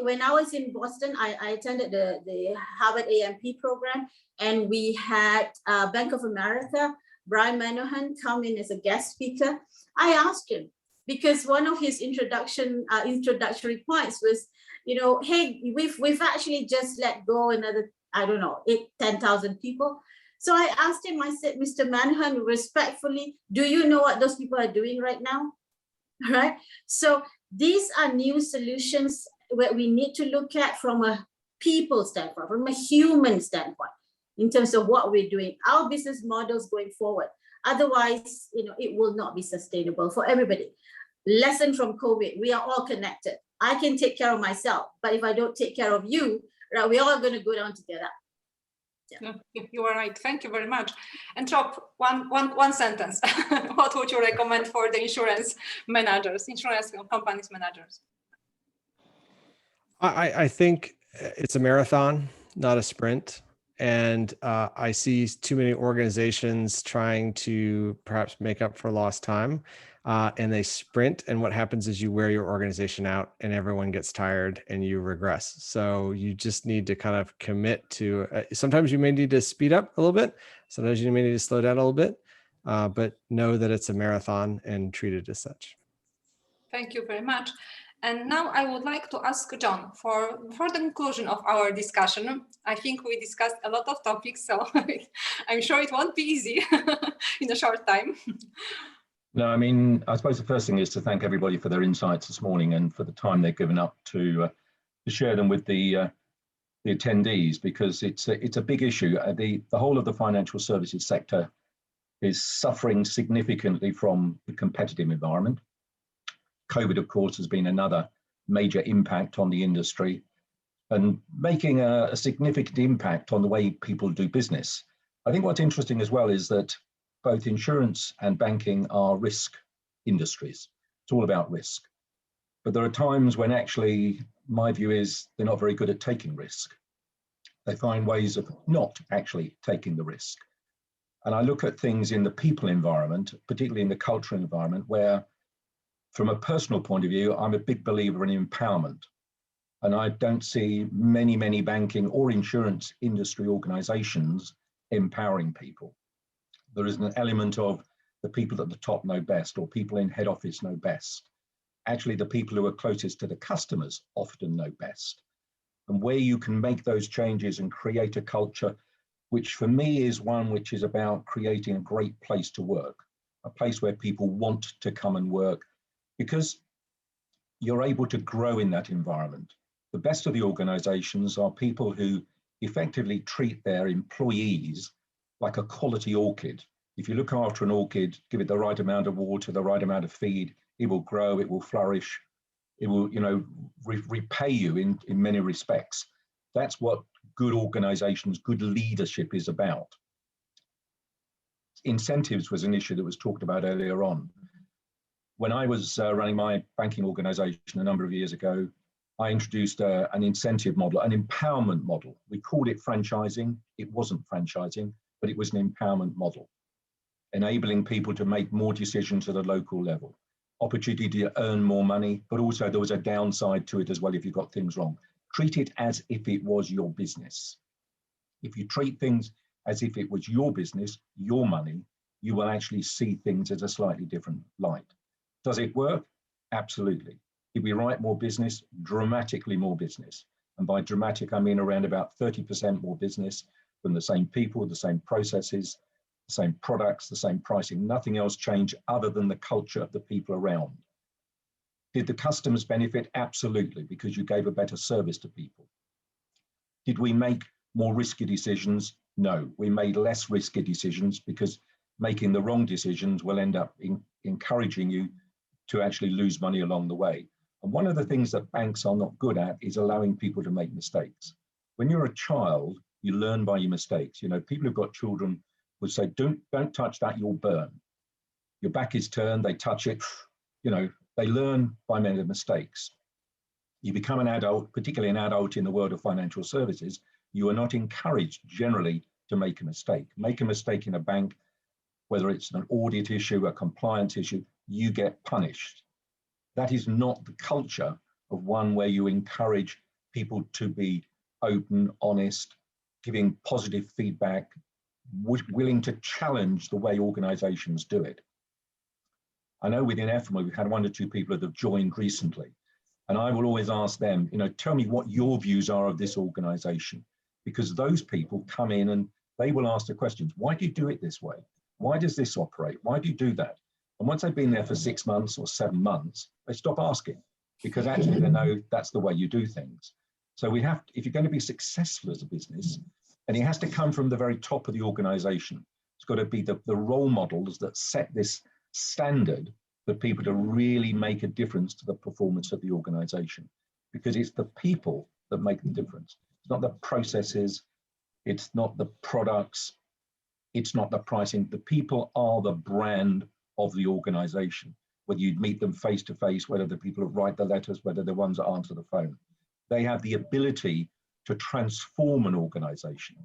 When I was in Boston, I attended the Harvard AMP program, and we had Bank of America, Brian Manohan, come in as a guest speaker. I asked him, because one of his introductory points was, hey, we've actually just let go another, 10,000 people. So I asked him, I said, Mr. Manohan, respectfully, do you know what those people are doing right now? Right? So these are new solutions that we need to look at from a people standpoint, from a human standpoint, in terms of what we're doing, our business models going forward. Otherwise, it will not be sustainable for everybody. Lesson from COVID, we are all connected. I can take care of myself, but if I don't take care of you, right, we're all going to go down together. Yeah. You are right. Thank you very much. And Rob, one sentence. What would you recommend for the insurance companies managers? I think it's a marathon, not a sprint. And I see too many organizations trying to perhaps make up for lost time, and they sprint. And what happens is you wear your organization out and everyone gets tired and you regress. So you just need to kind of commit to, sometimes you may need to speed up a little bit. Sometimes you may need to slow down a little bit, but know that it's a marathon and treat it as such. Thank you very much. And now I would like to ask John for the conclusion of our discussion. I think we discussed a lot of topics, so I'm sure it won't be easy in a short time. No, I mean, I suppose the first thing is to thank everybody for their insights this morning and for the time they've given up to share them with the attendees, because it's a big issue. The whole of the financial services sector is suffering significantly from the competitive environment. COVID, of course, has been another major impact on the industry and making a significant impact on the way people do business. I think what's interesting as well is that both insurance and banking are risk industries. It's all about risk. But there are times when actually, my view is they're not very good at taking risk. They find ways of not actually taking the risk. And I look at things in the people environment, particularly in the cultural environment, where from a personal point of view, I'm a big believer in empowerment. And I don't see many banking or insurance industry organizations empowering people. There is an element of the people at the top know best, or people in head office know best. Actually, the people who are closest to the customers often know best. And where you can make those changes and create a culture, which for me is one which is about creating a great place to work, a place where people want to come and work, because you're able to grow in that environment. The best of the organizations are people who effectively treat their employees like a quality orchid. If you look after an orchid, give it the right amount of water, the right amount of feed, it will grow, it will flourish, it will, repay you in many respects. That's what good organizations, good leadership is about. Incentives was an issue that was talked about earlier on. When I was running my banking organization a number of years ago, I introduced an incentive model, an empowerment model. We called it franchising. It wasn't franchising, but it was an empowerment model, enabling people to make more decisions at a local level, opportunity to earn more money, but also there was a downside to it as well if you got things wrong. Treat it as if it was your business. If you treat things as if it was your business, your money, you will actually see things as a slightly different light. Does it work? Absolutely. Did we write more business? Dramatically more business. And by dramatic, I mean around about 30% more business from the same people, the same processes, the same products, the same pricing. Nothing else changed other than the culture of the people around. Did the customers benefit? Absolutely, because you gave a better service to people. Did we make more risky decisions? No, we made less risky decisions, because making the wrong decisions will end up encouraging you to actually lose money along the way. And one of the things that banks are not good at is allowing people to make mistakes. When you're a child, you learn by your mistakes. People who've got children would say, don't touch that, you'll burn. Your back is turned, they touch it, they learn by making mistakes. You become an adult, particularly an adult in the world of financial services, you are not encouraged generally to make a mistake. Make a mistake in a bank, whether it's an audit issue, a compliance issue, you get punished. That is not the culture of one where you encourage people to be open, honest, giving positive feedback, willing to challenge the way organizations do it. I know within Efma, we've had 1 or 2 people that have joined recently, and I will always ask them, tell me what your views are of this organization, because those people come in and they will ask the questions. Why do you do it this way? Why does this operate? Why do you do that? And once they've been there for 6 months or 7 months, they stop asking, because actually they know that's the way you do things. So we have, if you're going to be successful as a business, and it has to come from the very top of the organization. It's got to be the role models that set this standard for people to really make a difference to the performance of the organization, because it's the people that make the difference. It's not the processes, it's not the products, it's not the pricing. The people are the brand of the organization, whether you'd meet them face to face, whether the people who write the letters, whether the ones that answer the phone. They have the ability to transform an organization.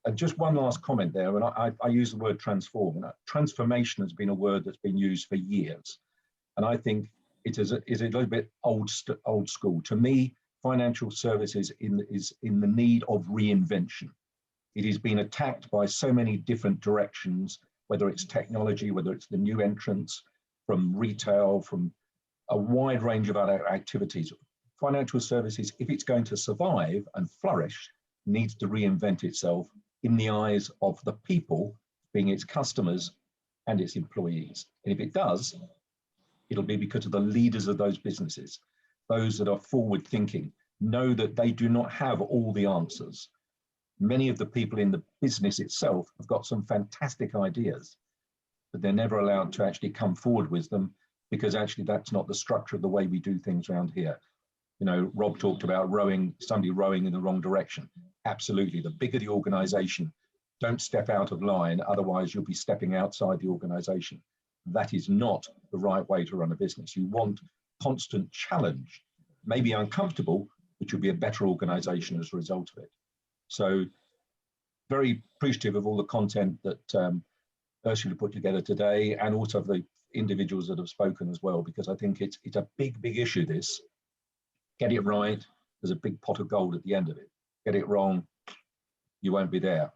And just one last comment there, and I use the word transform. Transformation has been a word that's been used for years. And I think it is a little bit old school. To me, financial services is in the need of reinvention. It has been attacked by so many different directions, whether it's technology, whether it's the new entrants, from retail, from a wide range of other activities. Financial services, if it's going to survive and flourish, needs to reinvent itself in the eyes of the people, being its customers and its employees. And if it does, it'll be because of the leaders of those businesses, those that are forward thinking, know that they do not have all the answers. Many of the people in the business itself have got some fantastic ideas, but they're never allowed to actually come forward with them, because actually that's not the structure of the way we do things around here. You know, Rob talked about somebody rowing in the wrong direction. Absolutely, the bigger the organization, don't step out of line, otherwise you'll be stepping outside the organization. That is not the right way to run a business. You want constant challenge, maybe uncomfortable, but you'll be a better organization as a result of it. So very appreciative of all the content that Ursula put together today, and also the individuals that have spoken as well, because I think it's a big issue, this. Get it right, there's a big pot of gold at the end of it. Get it wrong, you won't be there.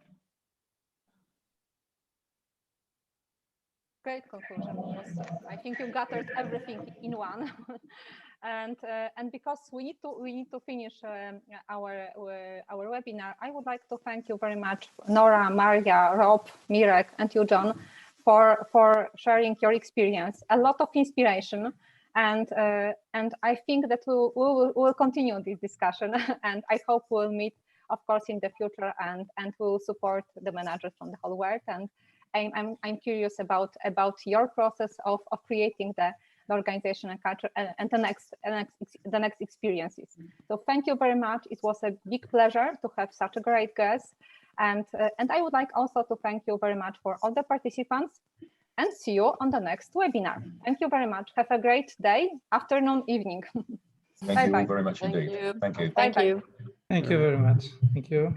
Great conclusion. I think you gathered everything in one. And because we need to finish our webinar, I would like to thank you very much, Nora, Maria, Rob, Mirek, and you, John, for sharing your experience. A lot of inspiration, and I think that we will continue this discussion, and I hope we'll meet, of course, in the future, and we'll support the managers from the whole world. And I'm curious about your process of creating the organization and culture and the next experiences. So thank you very much. It was a big pleasure to have such a great guest. And I would like also to thank you very much for all the participants, and see you on the next webinar. Thank you very much. Have a great day, afternoon, evening. Thank you all very much indeed. Thank you. Thank you. Thank you very much. Thank you.